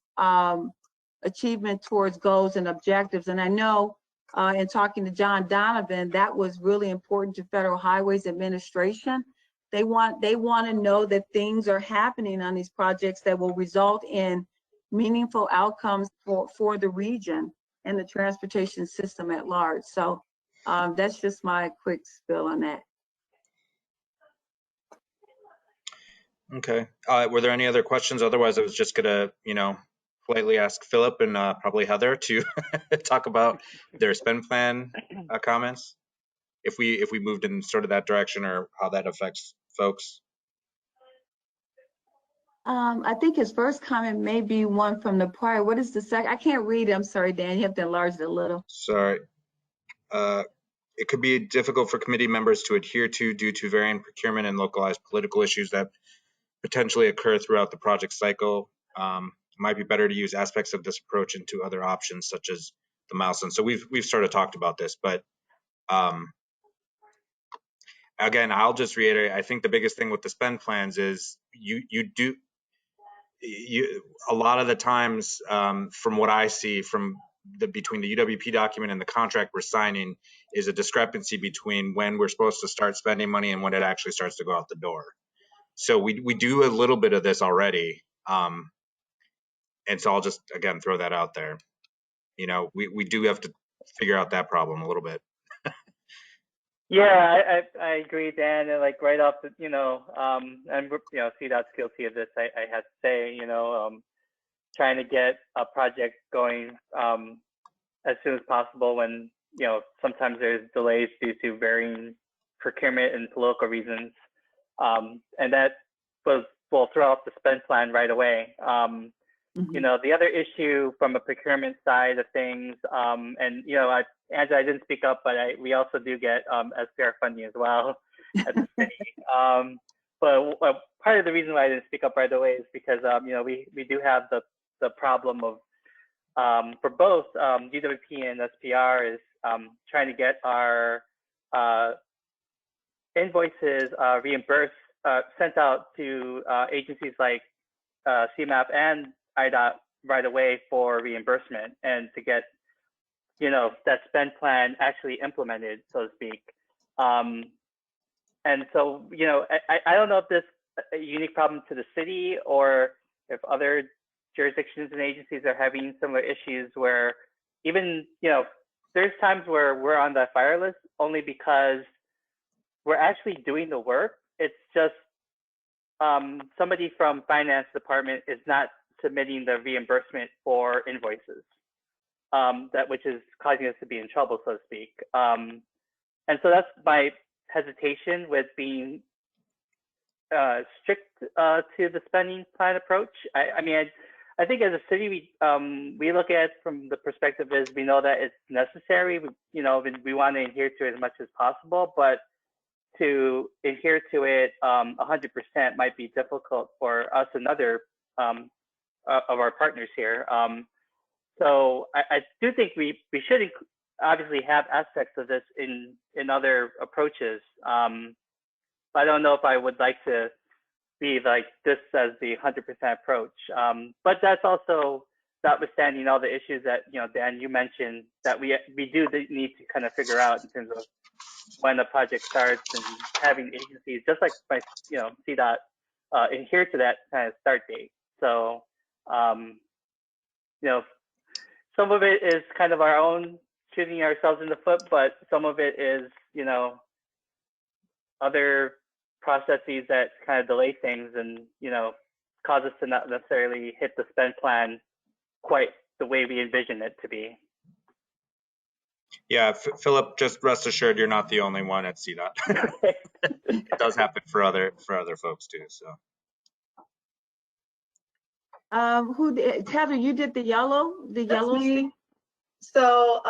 achievement towards goals and objectives. And I know in talking to John Donovan, that was really important to Federal Highways Administration. They want to know that things are happening on these projects that will result in meaningful outcomes for the region and the transportation system at large. So that's just my quick spill on that. Okay. Were there any other questions? Otherwise, I was just gonna, politely ask Philip and probably Heather to talk about their spend plan comments. If we moved in sort of that direction, or how that affects folks. I think his first comment may be one from the prior. What is the second? I can't read it. I'm sorry, Dan. You have to enlarge it a little. Sorry. It could be difficult for committee members to adhere to due to varying procurement and localized political issues that potentially occur throughout the project cycle. It might be better to use aspects of this approach into other options, such as the milestone. So we've sort of talked about this, but again, I'll just reiterate. I think the biggest thing with the spend plans is a lot of the times, from what I see from between the UWP document and the contract we're signing, is a discrepancy between when we're supposed to start spending money and when it actually starts to go out the door. So we do a little bit of this already. And so I'll just, again, throw that out there. We do have to figure out that problem a little bit. Yeah, I agree, Dan. And like right off the, and CDOT's guilty of this. I have to say, trying to get a project going as soon as possible when sometimes there's delays due to varying procurement and political reasons, and that will throw off the spend plan right away. The other issue from a procurement side of things, and Angela, I didn't speak up, but we also do get SPR funding as well at the city. But part of the reason why I didn't speak up right away is because we do have the problem of for both UWP and SPR is trying to get our invoices reimbursed, sent out to agencies like CMAP and IDOT right away for reimbursement, and to get that spend plan actually implemented, so to speak. And so I don't know if this is a unique problem to the city, or if other jurisdictions and agencies are having similar issues where even there's times where we're on the fire list only because we're actually doing the work. It's just somebody from finance department is not submitting the reimbursement for invoices, which is causing us to be in trouble, so to speak. And so that's my hesitation with being strict to the spending plan approach. I think as a city, we look at it from the perspective is we know that it's necessary. We want to adhere to it as much as possible, but to adhere to it 100% might be difficult for us and other of our partners here. So I do think we should obviously have aspects of this in other approaches. But I don't know if I would like to be like this as the 100% approach. But that's also notwithstanding all the issues that Dan, you mentioned, that we do need to kind of figure out in terms of when the project starts, and having agencies just like CDOT adhere to that kind of start date. So some of it is kind of our own shooting ourselves in the foot, but some of it is other processes that kind of delay things and cause us to not necessarily hit the spend plan quite the way we envision it to be. Yeah, Philip, just rest assured you're not the only one at CDOT. It does happen for other folks too. So. Heather, you did the yellow me. So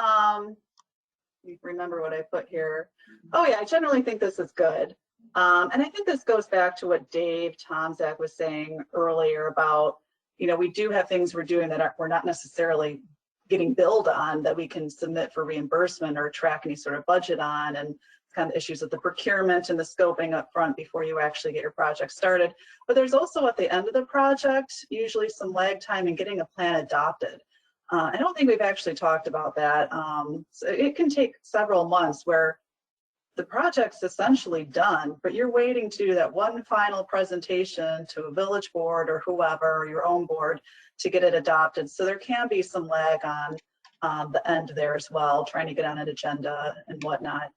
remember what I put here. Oh yeah, I generally think this is good. And I think this goes back to what Dave Tomczak was saying earlier about, we do have things we're doing that we're not necessarily getting billed on, that we can submit for reimbursement or track any sort of budget on, and kind of issues with the procurement and the scoping up front before you actually get your project started. But there's also at the end of the project, usually some lag time in getting a plan adopted. I don't think we've actually talked about that. So it can take several months where the project's essentially done, but you're waiting to do that one final presentation to a village board or whoever, or your own board, to get it adopted. So there can be some lag on the end there as well, trying to get on an agenda and whatnot.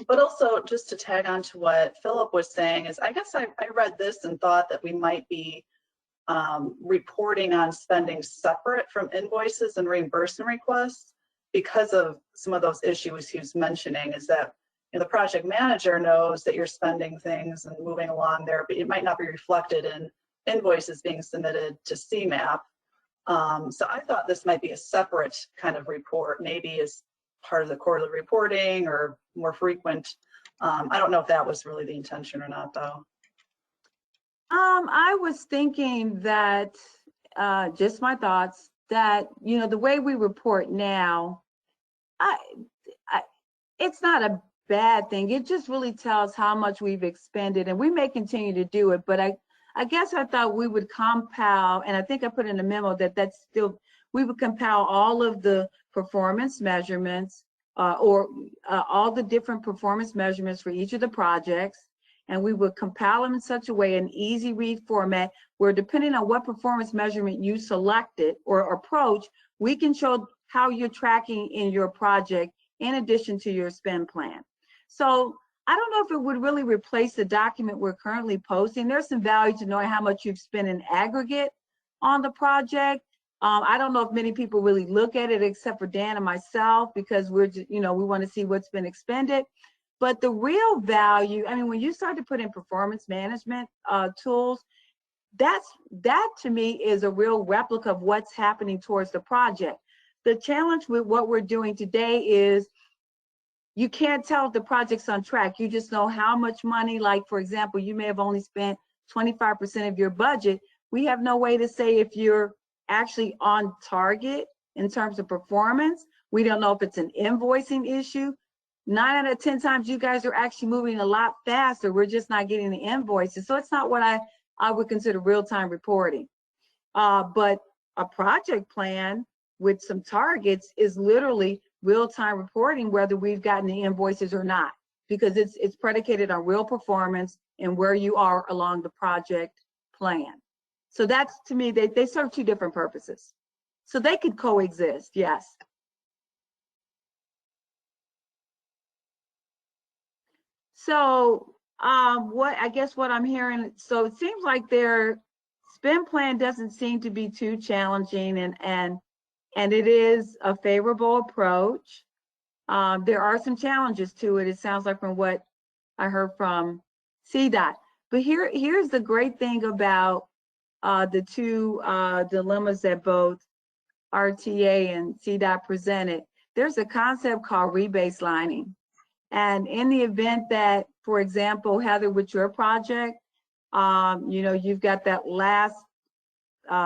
But also, just to tag on to what Philip was saying, is I guess I read this and thought that we might be reporting on spending separate from invoices and reimbursement requests because of some of those issues he was mentioning. Is that, you know, the project manager knows that you're spending things and moving along there, but it might not be reflected in invoices being submitted to CMAP. So I thought this might be a separate kind of report, maybe as part of the quarterly reporting or more frequent. I don't know if that was really the intention or not, though. I was thinking that, just my thoughts, that, you know, the way we report now, it's not a bad thing. It just really tells how much we've expended, and we may continue to do it, but I guess I thought we would compile, and I think I put in a memo that we would compile all of the performance measurements, all the different performance measurements for each of the projects, and we would compile them in such a way, an easy read format, where depending on what performance measurement you selected or approach, we can show how you're tracking in your project in addition to your spend plan. So I don't know if it would really replace the document we're currently posting. There's some value to knowing how much you've spent in aggregate on the project. I don't know if many people really look at it except for Dan and myself, because we're just, you know, we want to see what's been expended. But the real value, I mean, when you start to put in performance management tools, that to me is a real replica of what's happening towards the project. The challenge with what we're doing today is you can't tell if the project's on track. You just know how much money, like, for example, you may have only spent 25% of your budget. We have no way to say if you're actually on target in terms of performance. We don't know if it's an invoicing issue. 9 out of 10 times you guys are actually moving a lot faster. We're just not getting the invoices. So it's not what I would consider real-time reporting. But a project plan with some targets is literally real-time reporting, whether we've gotten the invoices or not, because it's predicated on real performance and where you are along the project plan. So that's, to me, they serve two different purposes. So they could coexist, yes. So what I'm hearing, so it seems like their spend plan doesn't seem to be too challenging, and it is a favorable approach. There are some challenges to it, it sounds like, from what I heard from CDOT. But here's the great thing about the two dilemmas that both RTA and CDOT presented. There's a concept called rebaselining. And in the event that, for example, Heather, with your project, you know, you've got that last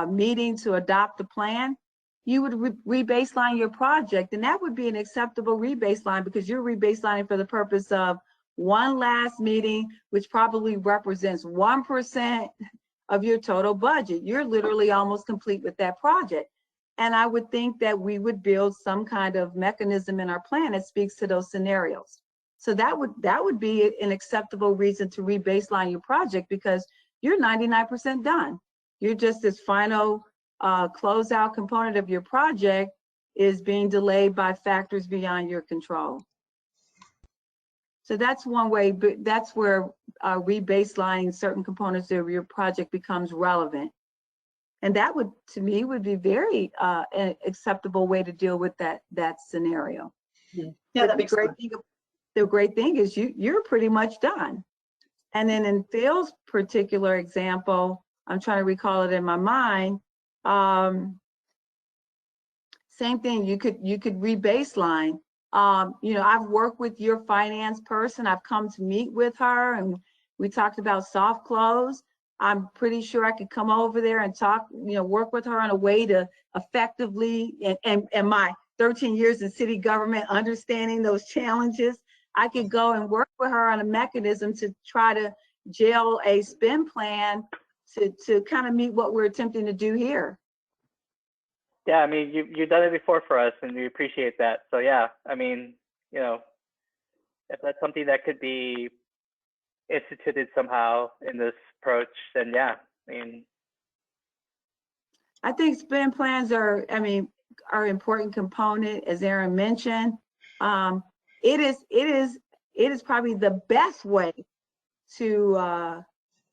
meeting to adopt the plan, you would rebaseline your project, and that would be an acceptable rebaseline, because you're rebaselining for the purpose of one last meeting, which probably represents 1% of your total budget. You're literally almost complete with that project. And I would think that we would build some kind of mechanism in our plan that speaks to those scenarios. So that would be an acceptable reason to rebaseline your project, because you're 99% done. You're just this final closeout component of your project is being delayed by factors beyond your control. So that's one way, but that's where rebaselining certain components of your project becomes relevant. And that would, to me, would be very an acceptable way to deal with that scenario. Mm-hmm. Yeah, that makes sense. The great thing is you're pretty much done. And then in Phil's particular example, I'm trying to recall it in my mind. Same thing, you could rebaseline. You know, I've worked with your finance person. I've come to meet with her, and we talked about soft close. I'm pretty sure I could come over there and talk, you know, work with her on a way to effectively, and my 13 years in city government, understanding those challenges, I could go and work with her on a mechanism to try to gel a spend plan to kind of meet what we're attempting to do here. Yeah, I mean, you've done it before for us, and we appreciate that. So yeah, I mean, you know, if that's something that could be instituted somehow in this approach, then yeah, I mean, I think spend plans are an important component, as Aaron mentioned. It it is probably the best way to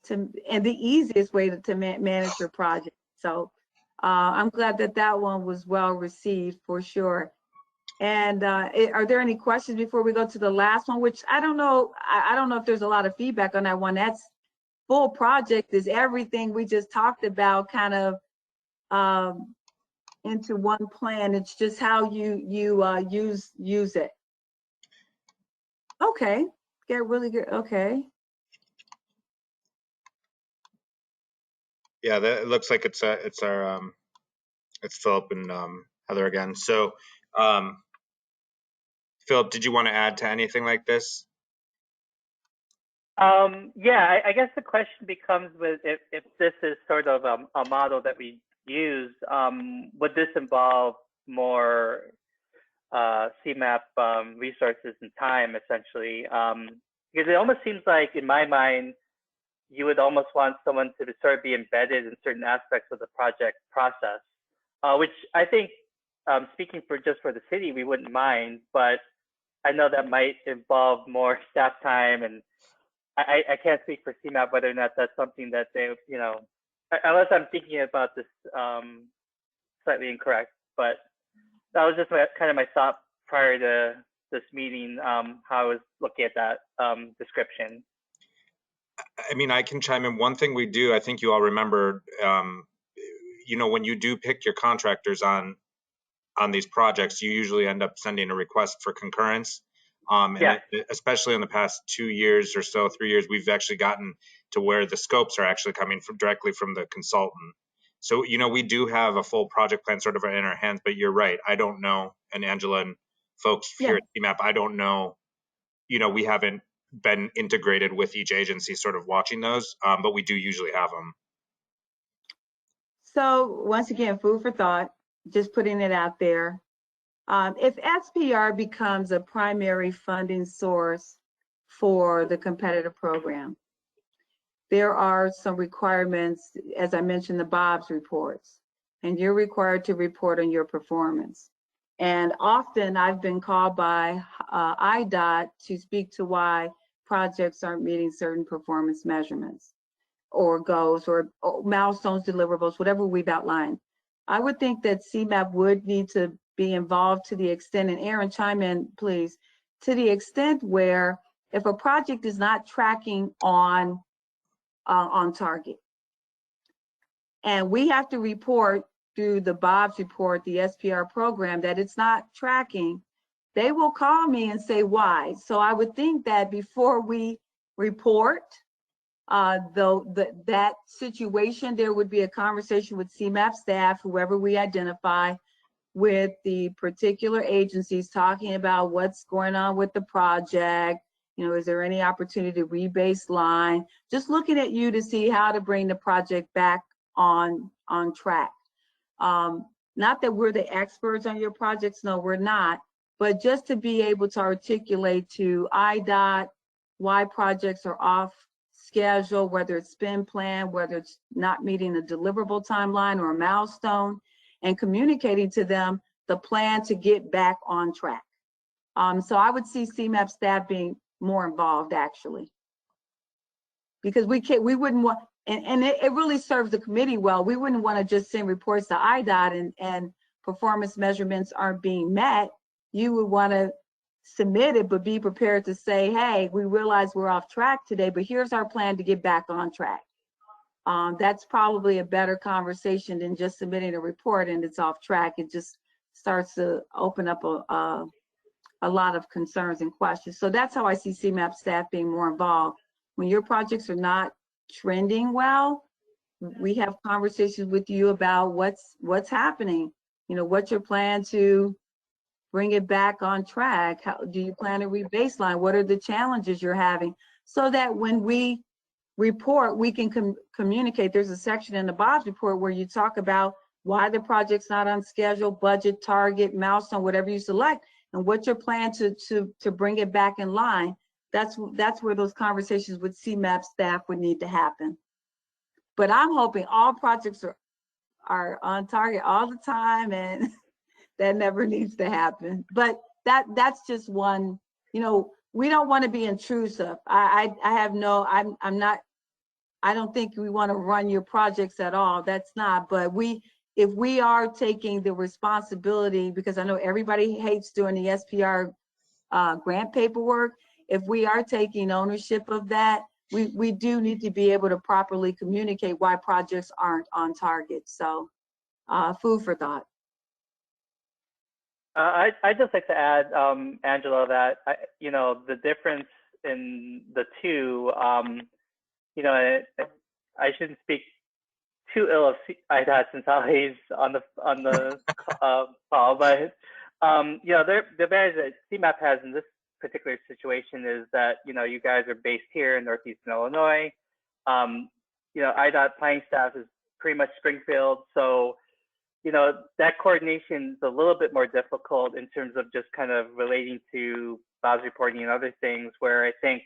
and the easiest way to manage your project. So I'm glad that that one was well received for sure. And are there any questions before we go to the last one, which I don't know. I don't know if there's a lot of feedback on that one. That's full project is everything we just talked about kind of into one plan. It's just how you use it. Okay, get really good. Okay. Yeah, that it looks like it's Philip and Heather again. So Philip, did you want to add to anything like this? Yeah, I guess the question becomes with if this is sort of a model that we use, would this involve more CMAP resources and time, essentially? Because it almost seems like, in my mind, you would almost want someone to sort of be embedded in certain aspects of the project process, which I think, speaking just for the city, we wouldn't mind, but I know that might involve more staff time, and I can't speak for CMAP whether or not that's something that they, unless I'm thinking about this slightly incorrect, but that was just kind of my thought prior to this meeting, how I was looking at that description. I mean, I can chime in. One thing we do, I think you all remember, when you do pick your contractors on these projects, you usually end up sending a request for concurrence. Yeah. Especially in the past 2 years or so, 3 years, we've actually gotten to where the scopes are actually coming directly from the consultant. So, we do have a full project plan sort of in our hands, but you're right. I don't know. And Angela and folks here at CMAP, I don't know, we haven't been integrated with each agency sort of watching those, but we do usually have them. So once again, food for thought, just putting it out there. If SPR becomes a primary funding source for the competitive program, there are some requirements, as I mentioned, the Bob's reports, and you're required to report on your performance. And often I've been called by IDOT to speak to why projects aren't meeting certain performance measurements or goals or milestones, deliverables, whatever we've outlined. I would think that CMAP would need to be involved to the extent, and Aaron, chime in, please, to the extent where if a project is not tracking on target, and we have to report through the Bob's report, the SPR program, that it's not tracking, they will call me and say why. So I would think that before we report that situation, there would be a conversation with CMAP staff, whoever we identify, with the particular agencies, talking about what's going on with the project. Is there any opportunity to rebaseline? Just looking at you to see how to bring the project back on track. Not that we're the experts on your projects, no, we're not, but just to be able to articulate to IDOT why projects are off schedule, whether it's spend plan, whether it's not meeting a deliverable timeline or a milestone, and communicating to them the plan to get back on track. So I would see CMAP staff being more involved, actually, because we wouldn't want, and it really serves the committee well. We wouldn't want to just send reports to IDOT and performance measurements aren't being met. You would want to submit it, but be prepared to say, hey, we realize we're off track today, but here's our plan to get back on track. That's probably a better conversation than just submitting a report and it's off track. It just starts to open up a lot of concerns and questions. So that's how I see CMAP staff being more involved. When your projects are not trending well, we have conversations with you about what's happening. What's your plan to bring it back on track? How do you plan to rebaseline? What are the challenges you're having? So that when we report, we can communicate. There's a section in the Bob's report where you talk about why the project's not on schedule, budget, target, milestone, whatever you select, and what's your plan to bring it back in line. That's where those conversations with CMAP staff would need to happen. But I'm hoping all projects are on target all the time, and that never needs to happen. But that's just one, we don't want to be intrusive. I have no, I'm not, I don't think we want to run your projects at all. That's not, but if we are taking the responsibility, because I know everybody hates doing the SPR grant paperwork, if we are taking ownership of that, we do need to be able to properly communicate why projects aren't on target. So food for thought. I'd just like to add, Angela, that the difference in the two, I shouldn't speak too ill of IDOT since Ali's on the call, but the advantage that CMAP has in this particular situation is that you guys are based here in Northeastern Illinois. IDOT planning staff is pretty much Springfield, so that coordination is a little bit more difficult in terms of just kind of relating to BOS reporting and other things, where I think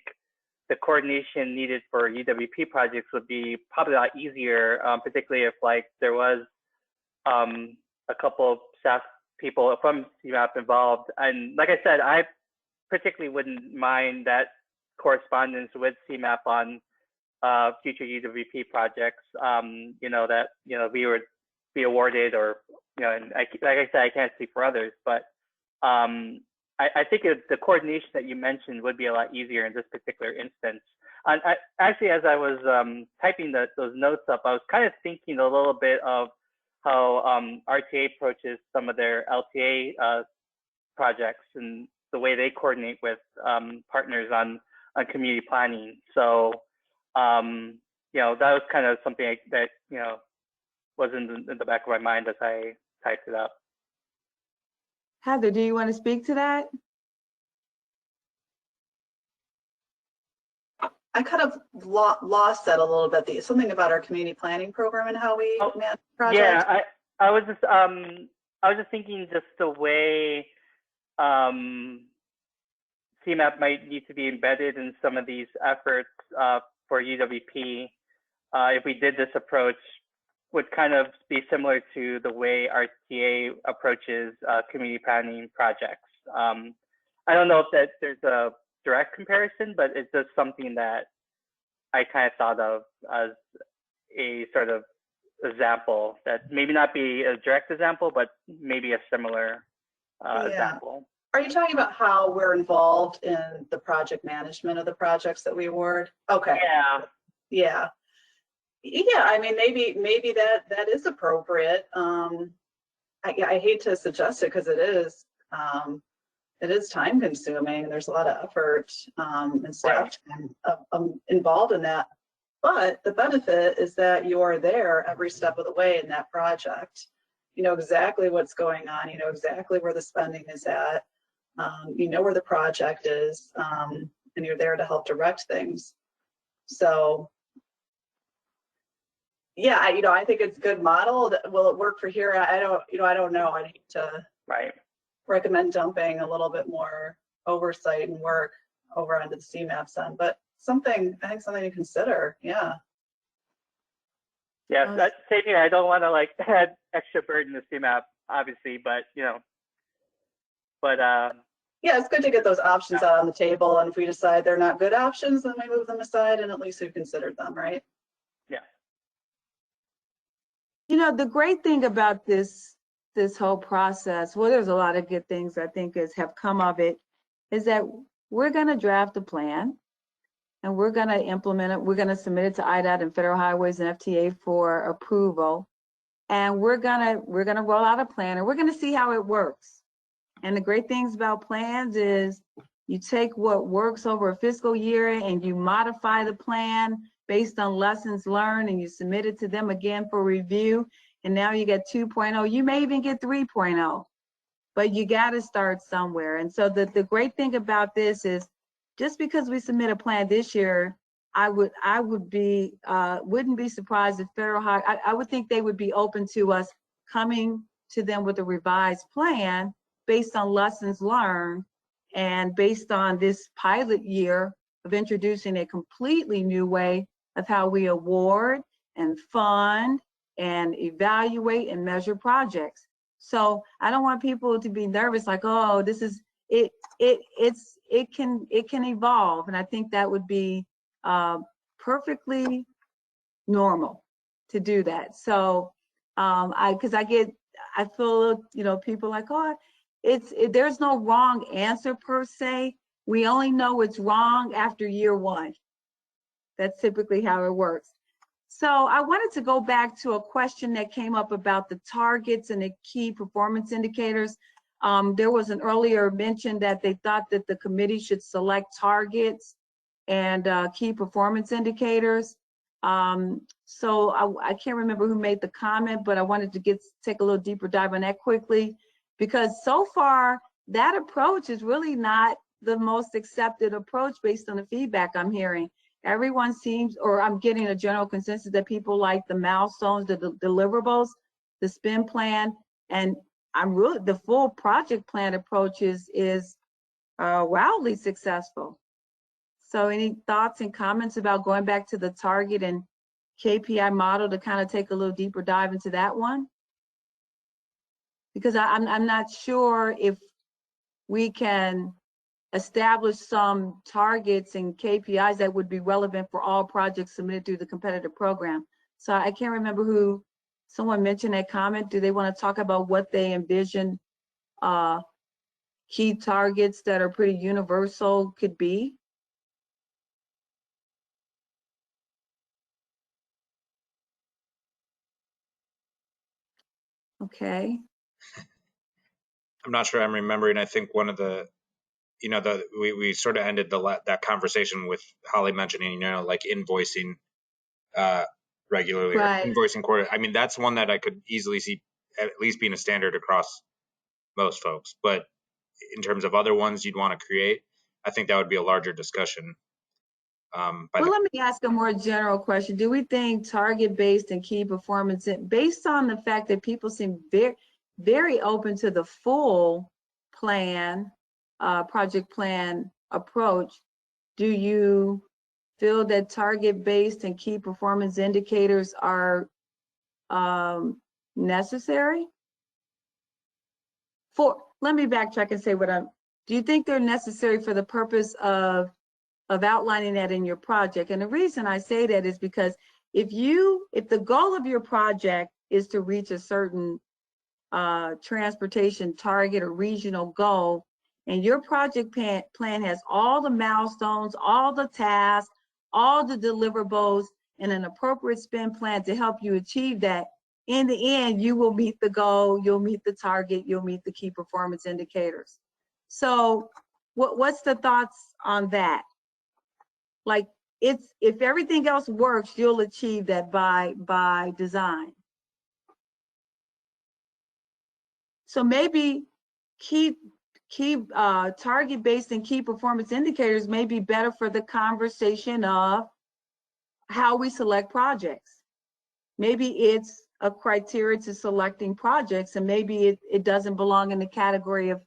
the coordination needed for UWP projects would be probably a lot easier, particularly if there was a couple of staff people from CMAP involved. And like I said, I particularly wouldn't mind that correspondence with CMAP on future UWP projects, that we would be awarded, or and like I said, I can't speak for others, but I think the coordination that you mentioned would be a lot easier in this particular instance. And actually, as I was typing those notes up, I was kind of thinking a little bit of how RTA approaches some of their LTA projects and the way they coordinate with partners on community planning. So that was kind of something that was in the back of my mind as I typed it up. Heather, do you want to speak to that? I kind of lost that a little bit. Something about our community planning program and how we manage projects. Yeah, I was just thinking just the way CMAP might need to be embedded in some of these efforts for UWP. If we did this approach, would kind of be similar to the way RTA approaches community planning projects. I don't know if there's a direct comparison, but it's just something that I kind of thought of as a sort of example that maybe not be a direct example, but maybe a similar example. Are you talking about how we're involved in the project management of the projects that we award? Okay. Yeah. I mean, maybe that is appropriate. I hate to suggest it because it is time consuming and there's a lot of effort and staff involved in that. But the benefit is that you are there every step of the way in that project. You know exactly what's going on. You know exactly where the spending is at. You know where the project is, and you're there to help direct things. So. Yeah, I think it's a good model. Will it work for here? I don't know. I need to recommend dumping a little bit more oversight and work over onto the CMAP side, but I think something to consider. Yeah. Yeah, same here. I don't want to add extra burden to CMAP, obviously, but yeah, it's good to get those options out on the table, and if we decide they're not good options, then we move them aside, and at least we've considered them, right? Yeah. The great thing about this whole process, well, there's a lot of good things I think have come of it, is that we're going to draft a plan and we're going to implement it. We're going to submit it to IDOT and Federal Highways and FTA for approval. And we're going to roll out a plan and we're going to see how it works. And the great things about plans is you take what works over a fiscal year and you modify the plan based on lessons learned, and you submit it to them again for review. And now you get 2.0. You may even get 3.0, but you got to start somewhere. And so the great thing about this is, just because we submit a plan this year, I wouldn't be surprised if I would think they would be open to us coming to them with a revised plan based on lessons learned and based on this pilot year of introducing a completely new way of how we award and fund and evaluate and measure projects. So I don't want people to be nervous, like, oh, this is, it can evolve, and I think that would be perfectly normal to do that. So I feel, you know, people like, oh, there's no wrong answer per se. We only know it's wrong after year one. That's typically how it works. So I wanted to go back to a question that came up about the targets and the key performance indicators. There was an earlier mention that they thought that the committee should select targets and key performance indicators. So I can't remember who made the comment, but I wanted to take a little deeper dive on that quickly, because so far that approach is really not the most accepted approach based on the feedback I'm hearing. Everyone seems, or I'm getting a general consensus that people like the milestones, the deliverables, the spend plan, and the full project plan approach is wildly successful. So any thoughts and comments about going back to the target and KPI model to kind of take a little deeper dive into that one? Because I'm not sure if we can establish some targets and KPIs that would be relevant for all projects submitted through the competitive program. So I can't remember who, someone mentioned that comment. Do they want to talk about what they envision key targets that are pretty universal could be? Okay. I'm not sure I'm remembering. I think one of the, you know, we sort of ended that conversation with Holly mentioning, you know, like invoicing regularly, Right. or invoicing quarter. I mean, that's one that I could easily see at least being a standard across most folks. But in terms of other ones you'd want to create, I think that would be a larger discussion. Well, let me ask a more general question. Do we think target-based and key performance, based on the fact that people seem very, very open to the full plan, project plan approach, do you feel that target-based and key performance indicators are necessary? Let me backtrack and say do you think they're necessary for the purpose of outlining that in your project? And the reason I say that is because if the goal of your project is to reach a certain transportation target or regional goal, and your project plan has all the milestones, all the tasks, all the deliverables, and an appropriate spend plan to help you achieve that, in the end, you will meet the goal, you'll meet the target, you'll meet the key performance indicators. So what's the thoughts on that? Like, if everything else works, you'll achieve that by design. So maybe key target-based and key performance indicators may be better for the conversation of how we select projects. Maybe it's a criteria to selecting projects, and maybe it doesn't belong in the category of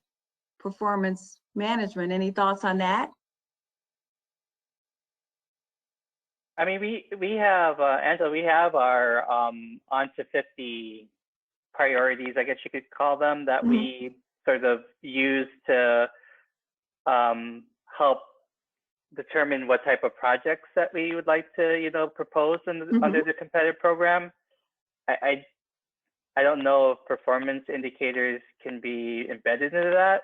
performance management. Any thoughts on that? I mean, we have, Angela, we have our on to 50 priorities, I guess you could call them, that we sort of use to help determine what type of projects that we would like to, you know, propose under the competitive program. I don't know if performance indicators can be embedded into that,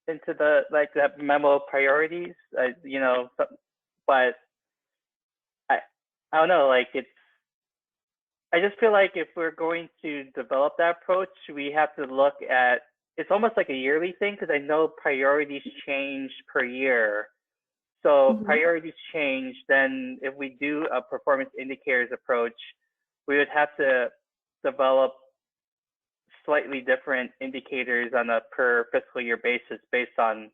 into the, like, that memo priorities, you know, but I don't know, like, I just feel like if we're going to develop that approach, we have to look at, it's almost like a yearly thing, because I know priorities change per year. So priorities change, then if we do a performance indicators approach, we would have to develop slightly different indicators on a per fiscal year basis based on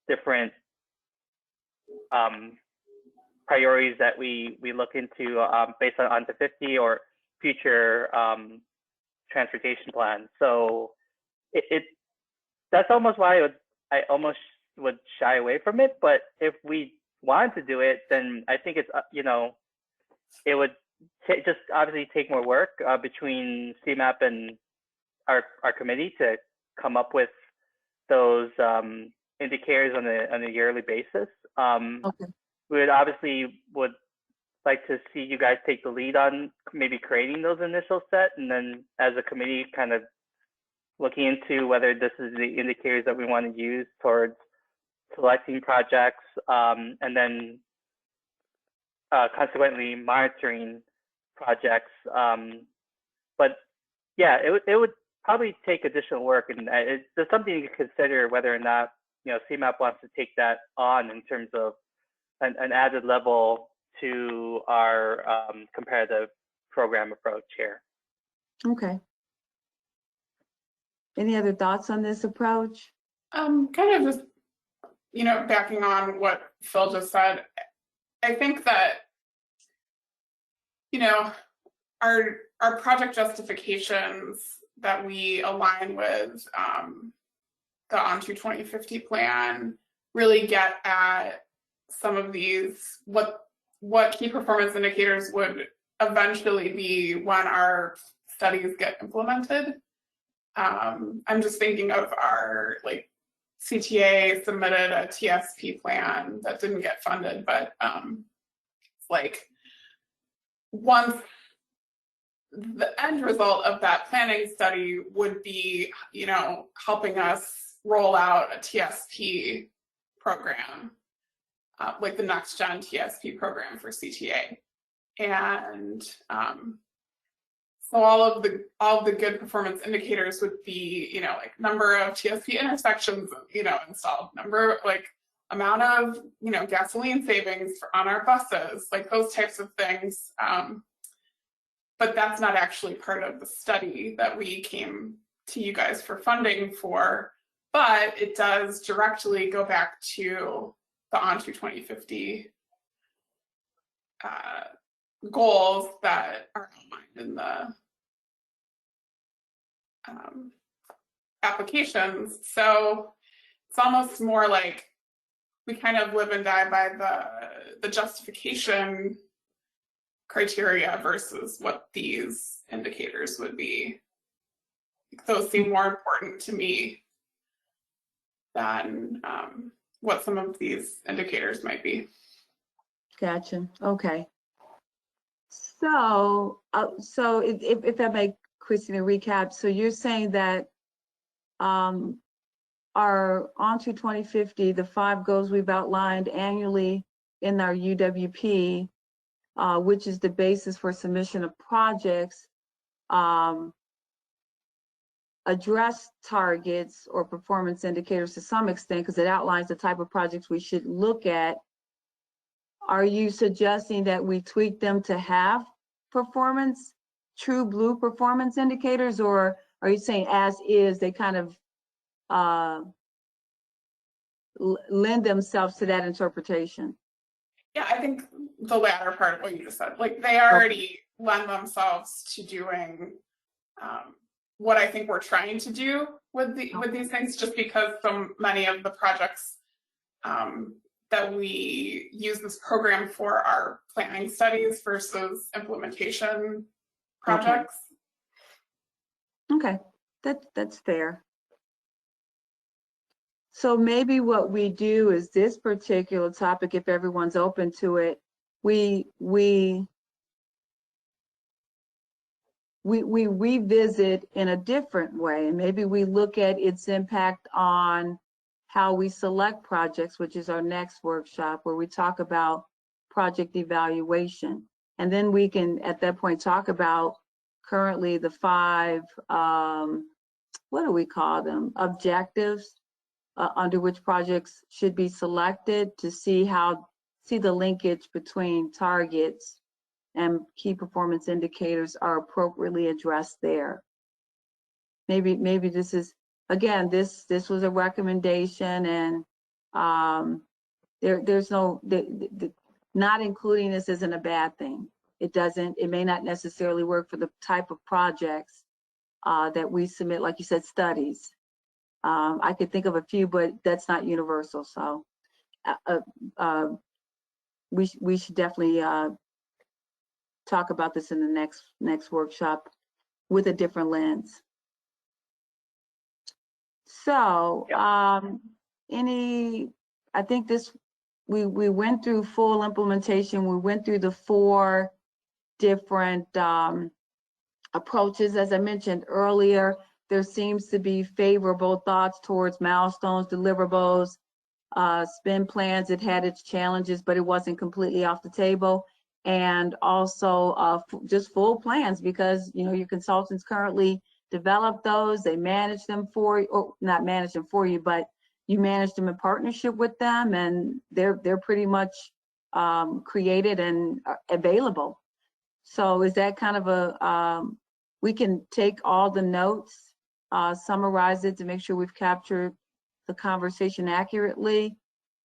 different priorities that we look into based on the 50 or future transportation plans. So that's almost why I almost would shy away from it. But if we wanted to do it, then I think it's, you know, it would just obviously take more work between CMAP and our committee to come up with those indicators on a yearly basis. Okay. We would obviously like to see you guys take the lead on maybe creating those initial set, and then as a committee kind of looking into whether this is the indicators that we want to use towards selecting projects, and then consequently monitoring projects. But yeah, it would probably take additional work, and there's something you can consider whether or not CMAP wants to take that on in terms of an added level to our comparative program approach here. Okay. Any other thoughts on this approach? Kind of just, backing on what Phil just said, I think that, our project justifications that we align with the ON2 2050 plan really get at some of these, what key performance indicators would eventually be when our studies get implemented. I'm just thinking of our CTA submitted a TSP plan that didn't get funded, but once the end result of that planning study would be, helping us roll out a TSP program, like the next gen TSP program for CTA. And so all of the good performance indicators would be, number of TSP intersections, installed, amount of, gasoline savings on our buses, those types of things. But that's not actually part of the study that we came to you guys for funding for, but it does directly go back to the ON2 2050 goals that are outlined in the applications. So it's almost more like we kind of live and die by the justification criteria versus what these indicators would be. Those seem more important to me than what some of these indicators might be. Gotcha. Okay. So, if I may, Christina, recap. So you're saying that our ON2 2050, the 5 goals we've outlined annually in our UWP, which is the basis for submission of projects, address targets or performance indicators to some extent, because it outlines the type of projects we should look at. Are you suggesting that we tweak them to have true blue performance indicators, or are you saying as is, they kind of lend themselves to that interpretation? Yeah, I think the latter part of what you just said, they already lend themselves to doing what I think we're trying to do with these things, just because so many of the projects that we use this program for are planning studies versus implementation projects. Okay, that's fair. So maybe what we do is this particular topic, if everyone's open to it, we revisit in a different way, and maybe we look at its impact on how we select projects, which is our next workshop, where we talk about project evaluation. And then we can, at that point, talk about currently the 5, what do we call them? Objectives under which projects should be selected, to see the linkage between targets and key performance indicators are appropriately addressed there. Maybe this is, again, this was a recommendation, and there's no, not including this isn't a bad thing. It may not necessarily work for the type of projects that we submit, like you said, studies. I could think of a few, but that's not universal. So we should definitely talk about this in the next workshop with a different lens. So, Yep. I think we went through full implementation. We went through the 4 different approaches. As I mentioned earlier, there seems to be favorable thoughts towards milestones, deliverables, spend plans. It had its challenges, but it wasn't completely off the table. And also just full plans, because your consultants currently develop those, they manage them for you, or not manage them for you, but you manage them in partnership with them, and they're pretty much created and available. So is that kind of we can take all the notes, summarize it to make sure we've captured the conversation accurately.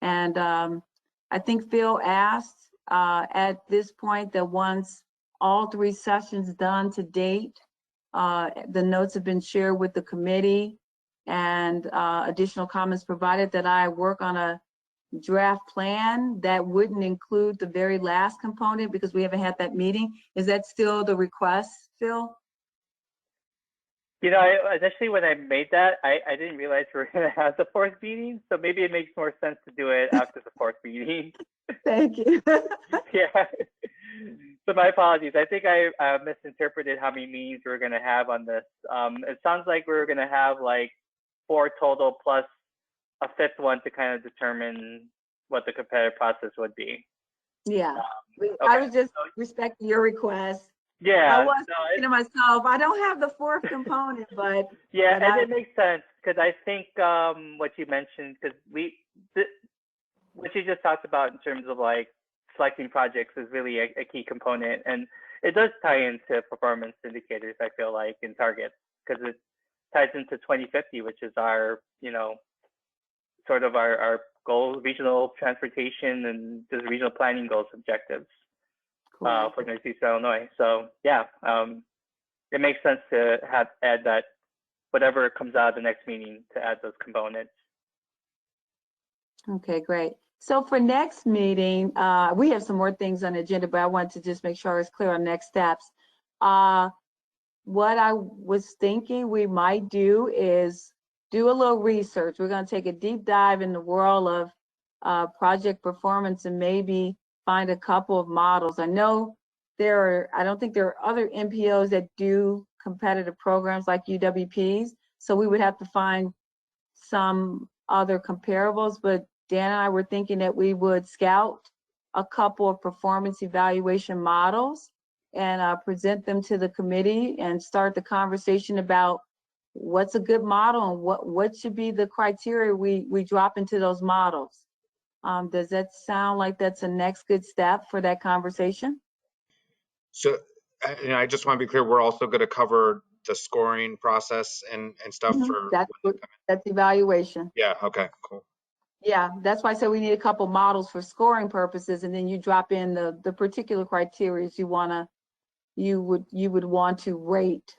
And I think Phil asked at this point that once all 3 sessions done to date, the notes have been shared with the committee and additional comments provided, that I work on a draft plan that wouldn't include the very last component because we haven't had that meeting. Is that still the request, Phil? Initially when I made that, I didn't realize we were going to have the 4th meeting. So maybe it makes more sense to do it after the 4th meeting. Thank you. Yeah. So my apologies. I think I misinterpreted how many meetings we were going to have on this. It sounds like we were going to have like 4 total plus a 5th one to kind of determine what the competitive process would be. Yeah. Okay. I was just respecting your request. Yeah. I was thinking to myself, I don't have the 4th component, but yeah, and it makes sense because I think what you mentioned, because what you just talked about in terms of like selecting projects is really a key component, and it does tie into performance indicators, I feel like, in targets, because it ties into 2050, which is our sort of our goal, regional transportation and just regional planning goals objectives for Northeast Illinois. So yeah, it makes sense to add that, whatever comes out of the next meeting, to add those components. Okay, great. So for next meeting, we have some more things on the agenda, but I want to just make sure it's clear on next steps. What I was thinking we might do is do a little research. We're going to take a deep dive in the world of project performance and maybe find a couple of models. I know I don't think there are other NPOs that do competitive programs like UWPs, so we would have to find some other comparables, but Dan and I were thinking that we would scout a couple of performance evaluation models and present them to the committee and start the conversation about what's a good model and what should be the criteria we drop into those models. Does that sound like that's a next good step for that conversation? So I just want to be clear, we're also going to cover the scoring process and stuff for that's evaluation. Yeah, okay, cool. Yeah, that's why I said we need a couple models for scoring purposes, and then you drop in the particular criteria you would want to rate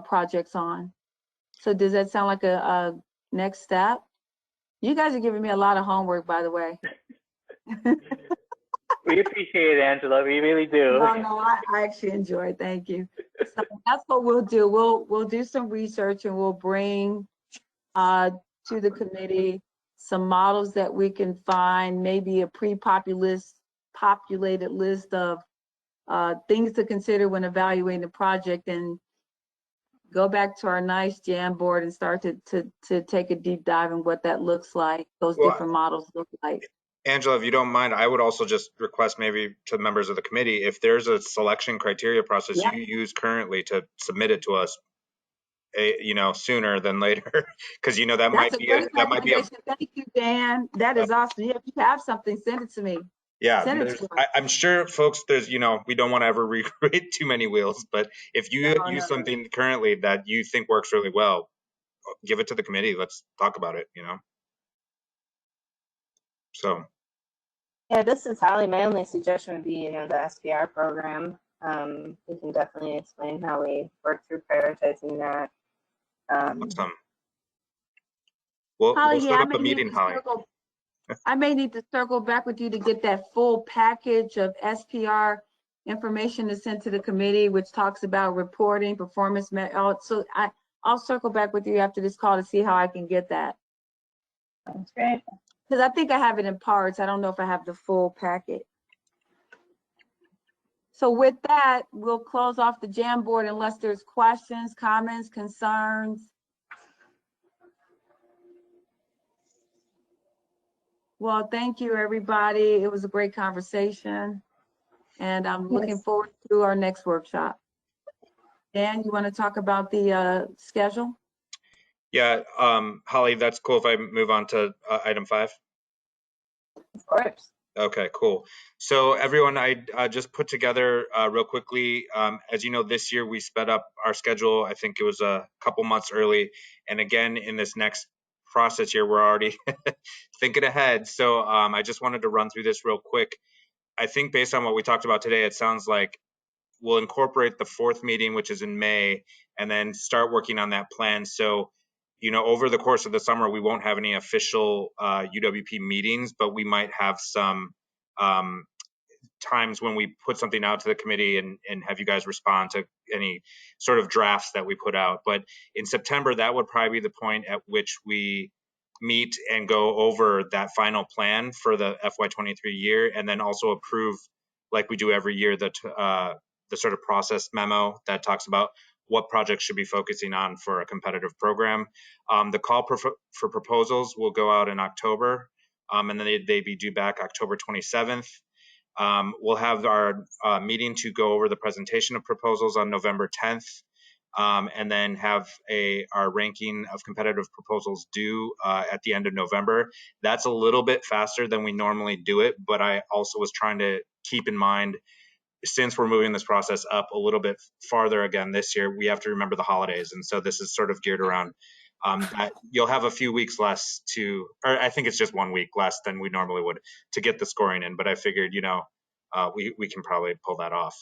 projects on. So does that sound like a next step? You guys are giving me a lot of homework, by the way. We appreciate it, Angela. We really do. No, I actually enjoy it. Thank you. So that's what we'll do. We'll do some research and we'll bring to the committee some models that we can find, maybe a populated list of things to consider when evaluating the project, and go back to our nice Jamboard and start to take a deep dive in what that looks like, those different models look like. Angela, if you don't mind, I would also just request maybe to members of the committee, if there's a selection criteria process you use currently, to submit it to us, sooner than later, because that might be a. Thank you, Dan. That is awesome. If you have something, send it to me. Yeah, I'm sure, folks, there's, we don't want to ever recreate too many wheels, but if you use something currently that you think works really well, give it to the committee. Let's talk about it, So. Yeah, this is Holly. My only suggestion would be, the SPR program. We can definitely explain how we work through prioritizing that. Awesome. We'll set up a meeting, Holly. I may need to circle back with you to get that full package of SPR information to send to the committee, which talks about reporting, performance. So I'll circle back with you after this call to see how I can get that. Sounds great. Because I think I have it in parts. I don't know if I have the full packet. So with that, we'll close off the Jam board unless there's questions, comments, concerns. Well, thank you, everybody. It was a great conversation. And I'm looking forward to our next workshop. Dan, you want to talk about the schedule? Yeah, Holly, that's cool if I move on to item 5. Of course. Okay, cool. So everyone, I just put together real quickly, as you know, this year we sped up our schedule. I think it was a couple months early. And again, in this next process year, we're already thinking ahead. So I just wanted to run through this real quick. I think based on what we talked about today, it sounds like we'll incorporate the 4th meeting, which is in May, and then start working on that plan. So, you know, over the course of the summer, we won't have any official UWP meetings, but we might have some times when we put something out to the committee and have you guys respond to any sort of drafts that we put out. But in September, that would probably be the point at which we meet and go over that final plan for the FY23 year, and then also approve, like we do every year, the sort of process memo that talks about what projects should be focusing on for a competitive program. The call for proposals will go out in October, and then they'd be due back October 27th. We'll have our meeting to go over the presentation of proposals on November 10th, and then have our ranking of competitive proposals due at the end of November. That's a little bit faster than we normally do it, but I also was trying to keep in mind, since we're moving this process up a little bit farther again this year, we have to remember the holidays. And so this is sort of geared around that. You'll have a few weeks less or I think it's just 1 week less than we normally would to get the scoring in. But I figured, you know, we can probably pull that off.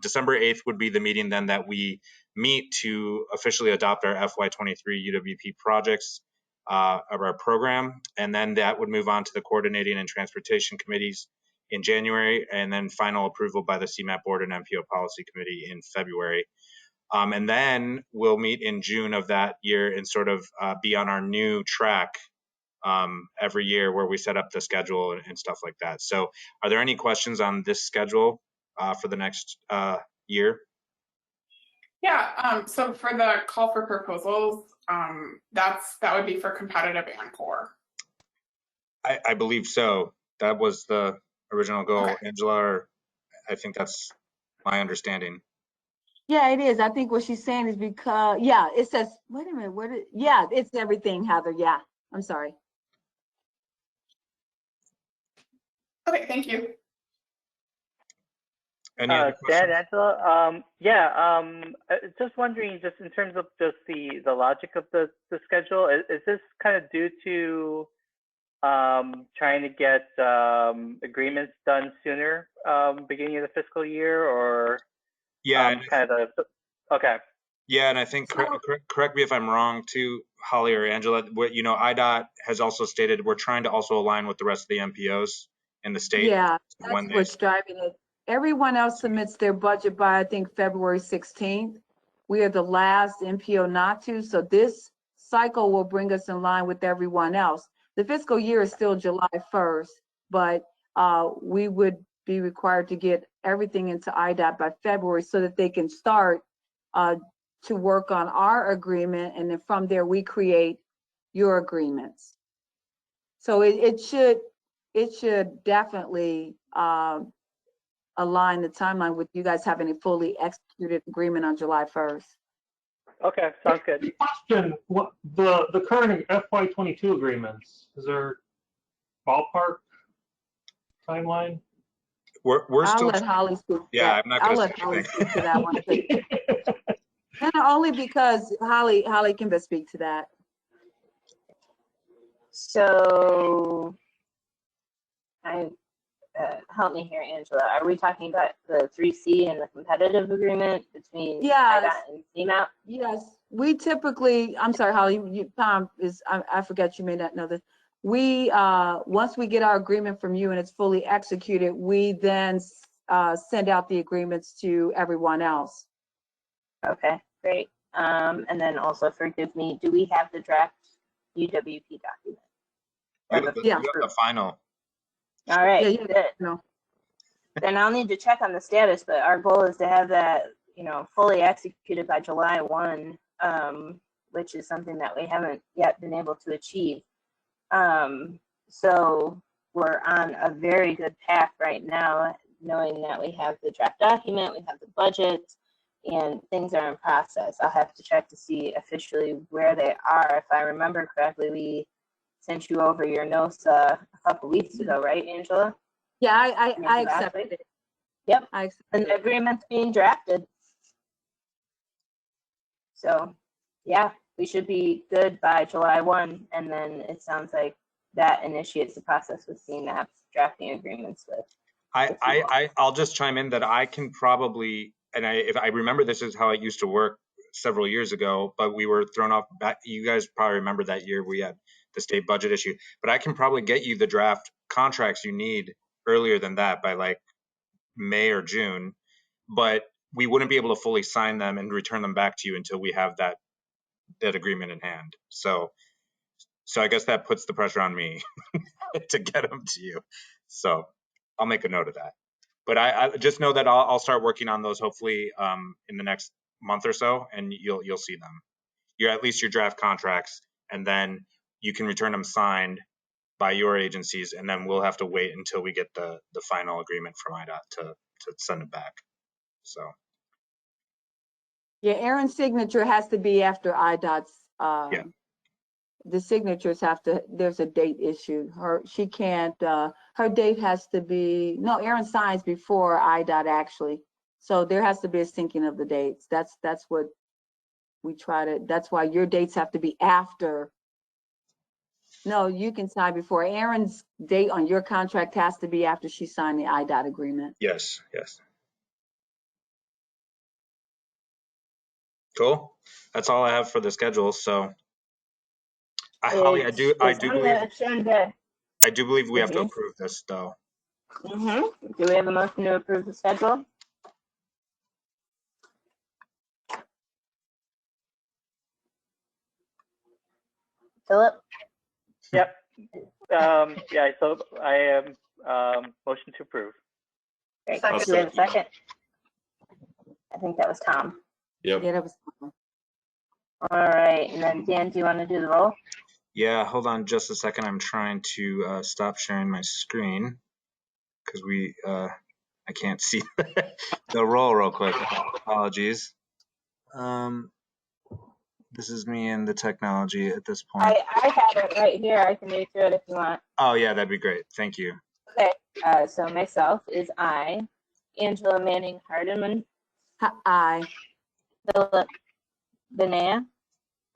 December 8th would be the meeting then that we meet to officially adopt our FY23 UWP projects of our program. And then that would move on to the coordinating and transportation committees in January, and then final approval by the CMAP board and MPO policy committee in February. And then we'll meet in June of that year and sort of be on our new track every year where we set up the schedule and stuff like that. So are there any questions on this schedule for the next year? Yeah, so for the call for proposals, that would be for competitive and core. I believe so. That was the original goal. Okay. Angela, or I think that's my understanding. Yeah, it is. I think what she's saying is because, yeah, it says, wait a minute, yeah, it's everything, Heather. Yeah, I'm sorry. Okay, thank you. Any other Dan, questions? Angela, just wondering, just in terms of just the logic of the schedule, is this kind of due to trying to get agreements done sooner, beginning of the fiscal year, or Yeah, okay. Yeah, and I think, correct me if I'm wrong too, Holly or Angela, you know, IDOT has also stated we're trying to also align with the rest of the MPOs in the state. Yeah, that's what's driving it. Everyone else submits their budget by, I think, February 16th. We are the last MPO not to, so this cycle will bring us in line with everyone else. The fiscal year is still July 1st, but we would be required to get everything into IDOT by February so that they can start to work on our agreement, and then from there we create your agreements. So it should definitely align the timeline with you guys having a fully executed agreement on July 1st. Okay, sounds good. Question: what the current FY22 agreements? Is there ballpark timeline? We're I'll still. let Holly speak to Yeah, that. I'm not I'll going let to Holly say speak to that one. No, only because Holly can best speak to that. So, help me here, Angela. Are we talking about the 3C and the competitive agreement between IDOT and CMAP? Yes, we typically, I'm sorry, Holly, Tom is, I forget, you may not know this. We, once we get our agreement from you and it's fully executed, we then send out the agreements to everyone else. Okay, great. And then also forgive me, do we have the draft UWP document? You have Yeah. the final. All right, Yeah, good. no. Then I'll need to check on the status, but our goal is to have that, fully executed by July 1, which is something that we haven't yet been able to achieve. So we're on a very good path right now, knowing that we have the draft document, we have the budget, and things are in process. I'll have to check to see officially where they are. If I remember correctly, we sent you over your notes a couple weeks ago, right, Angela? Yeah, I Maybe last accepted week? it. Yep. I And accepted the it. agreement's being drafted. So, yeah, we should be good by July 1, and then it sounds like that initiates the process with CMAP drafting agreements with. I'll just chime in that I can probably, and if I remember, this is how it used to work several years ago, but we were thrown off. You guys probably remember that year we had the state budget issue, but I can probably get you the draft contracts you need earlier than that by like May or June, but we wouldn't be able to fully sign them and return them back to you until we have that agreement in hand. So I guess that puts the pressure on me to get them to you. So I'll make a note of that. But I just know that I'll start working on those hopefully in the next month or so, and you'll see them. You're at least your draft contracts, and then you can return them signed by your agencies, and then we'll have to wait until we get the final agreement from IDOT to send it back. So Yeah, Aaron's signature has to be after IDOT's, Yeah. the signatures have to, there's a date issued. She can't, her date has to be, no, Aaron signs before IDOT actually. So there has to be a syncing of the dates. That's what we try to, that's why your dates have to be after. No, you can sign before. Aaron's date on your contract has to be after she signed the IDOT agreement. yes. Cool. That's all I have for the schedule. So Holly, I do believe we have to approve this though. Do we have a motion to approve the schedule? Philip? Yep. Yeah, so I am motion to approve. Great. Second. Do we have a second? I think that was Tom. Yep. Yeah, that was. All right, and then Dan, do you want to do the roll? Yeah, hold on just a second. I'm trying to stop sharing my screen because I can't see the roll real quick. Apologies. This is me and the technology at this point. I have it right here. I can read through it if you want. Oh yeah, that'd be great. Thank you. Okay, so myself is I, Angela Manning Hardiman, Aye. Philip Benea,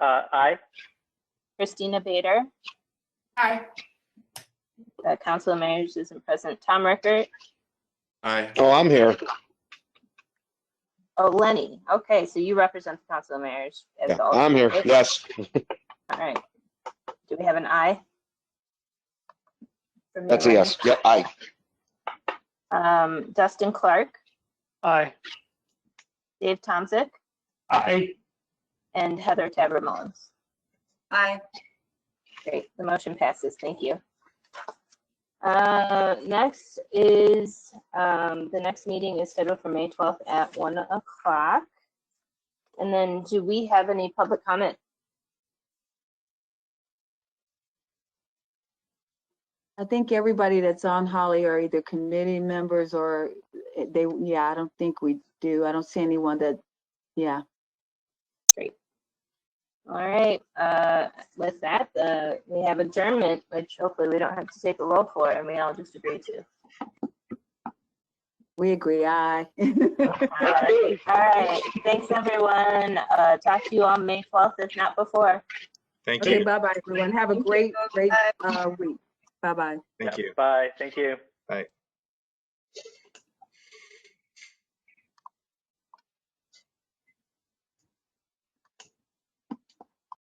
Aye. Christina Bader, Aye. Council Mayors isn't present, Tom Rickert. Aye. Oh, I'm here. Oh, Lenny. Okay, so you represent the Council of Mayors as Yeah, the I'm here. alternate. Yes. All right. Do we have an aye? From you, That's a Lenny? yes. Yep. Aye. Dustin Clark, Aye. Dave Tomzik, Aye. and Heather Tabor Mullins. Aye. Great, the motion passes. Thank you. Next is the next meeting is scheduled for May 12th at 1 o'clock. And then do we have any public comment? I think everybody that's on, Holly, are either committee members or they, yeah, I don't think we do. I don't see anyone that, yeah. Great. All right, with that, we have adjournment, which hopefully we don't have to take a roll for, and we all just agree to. We agree, aye. All right, thanks everyone. Talk to you on May 12th, if not before. Thank Okay, you. bye-bye, everyone. Have a great week. Bye-bye. Thank you. Bye. Thank you. Bye.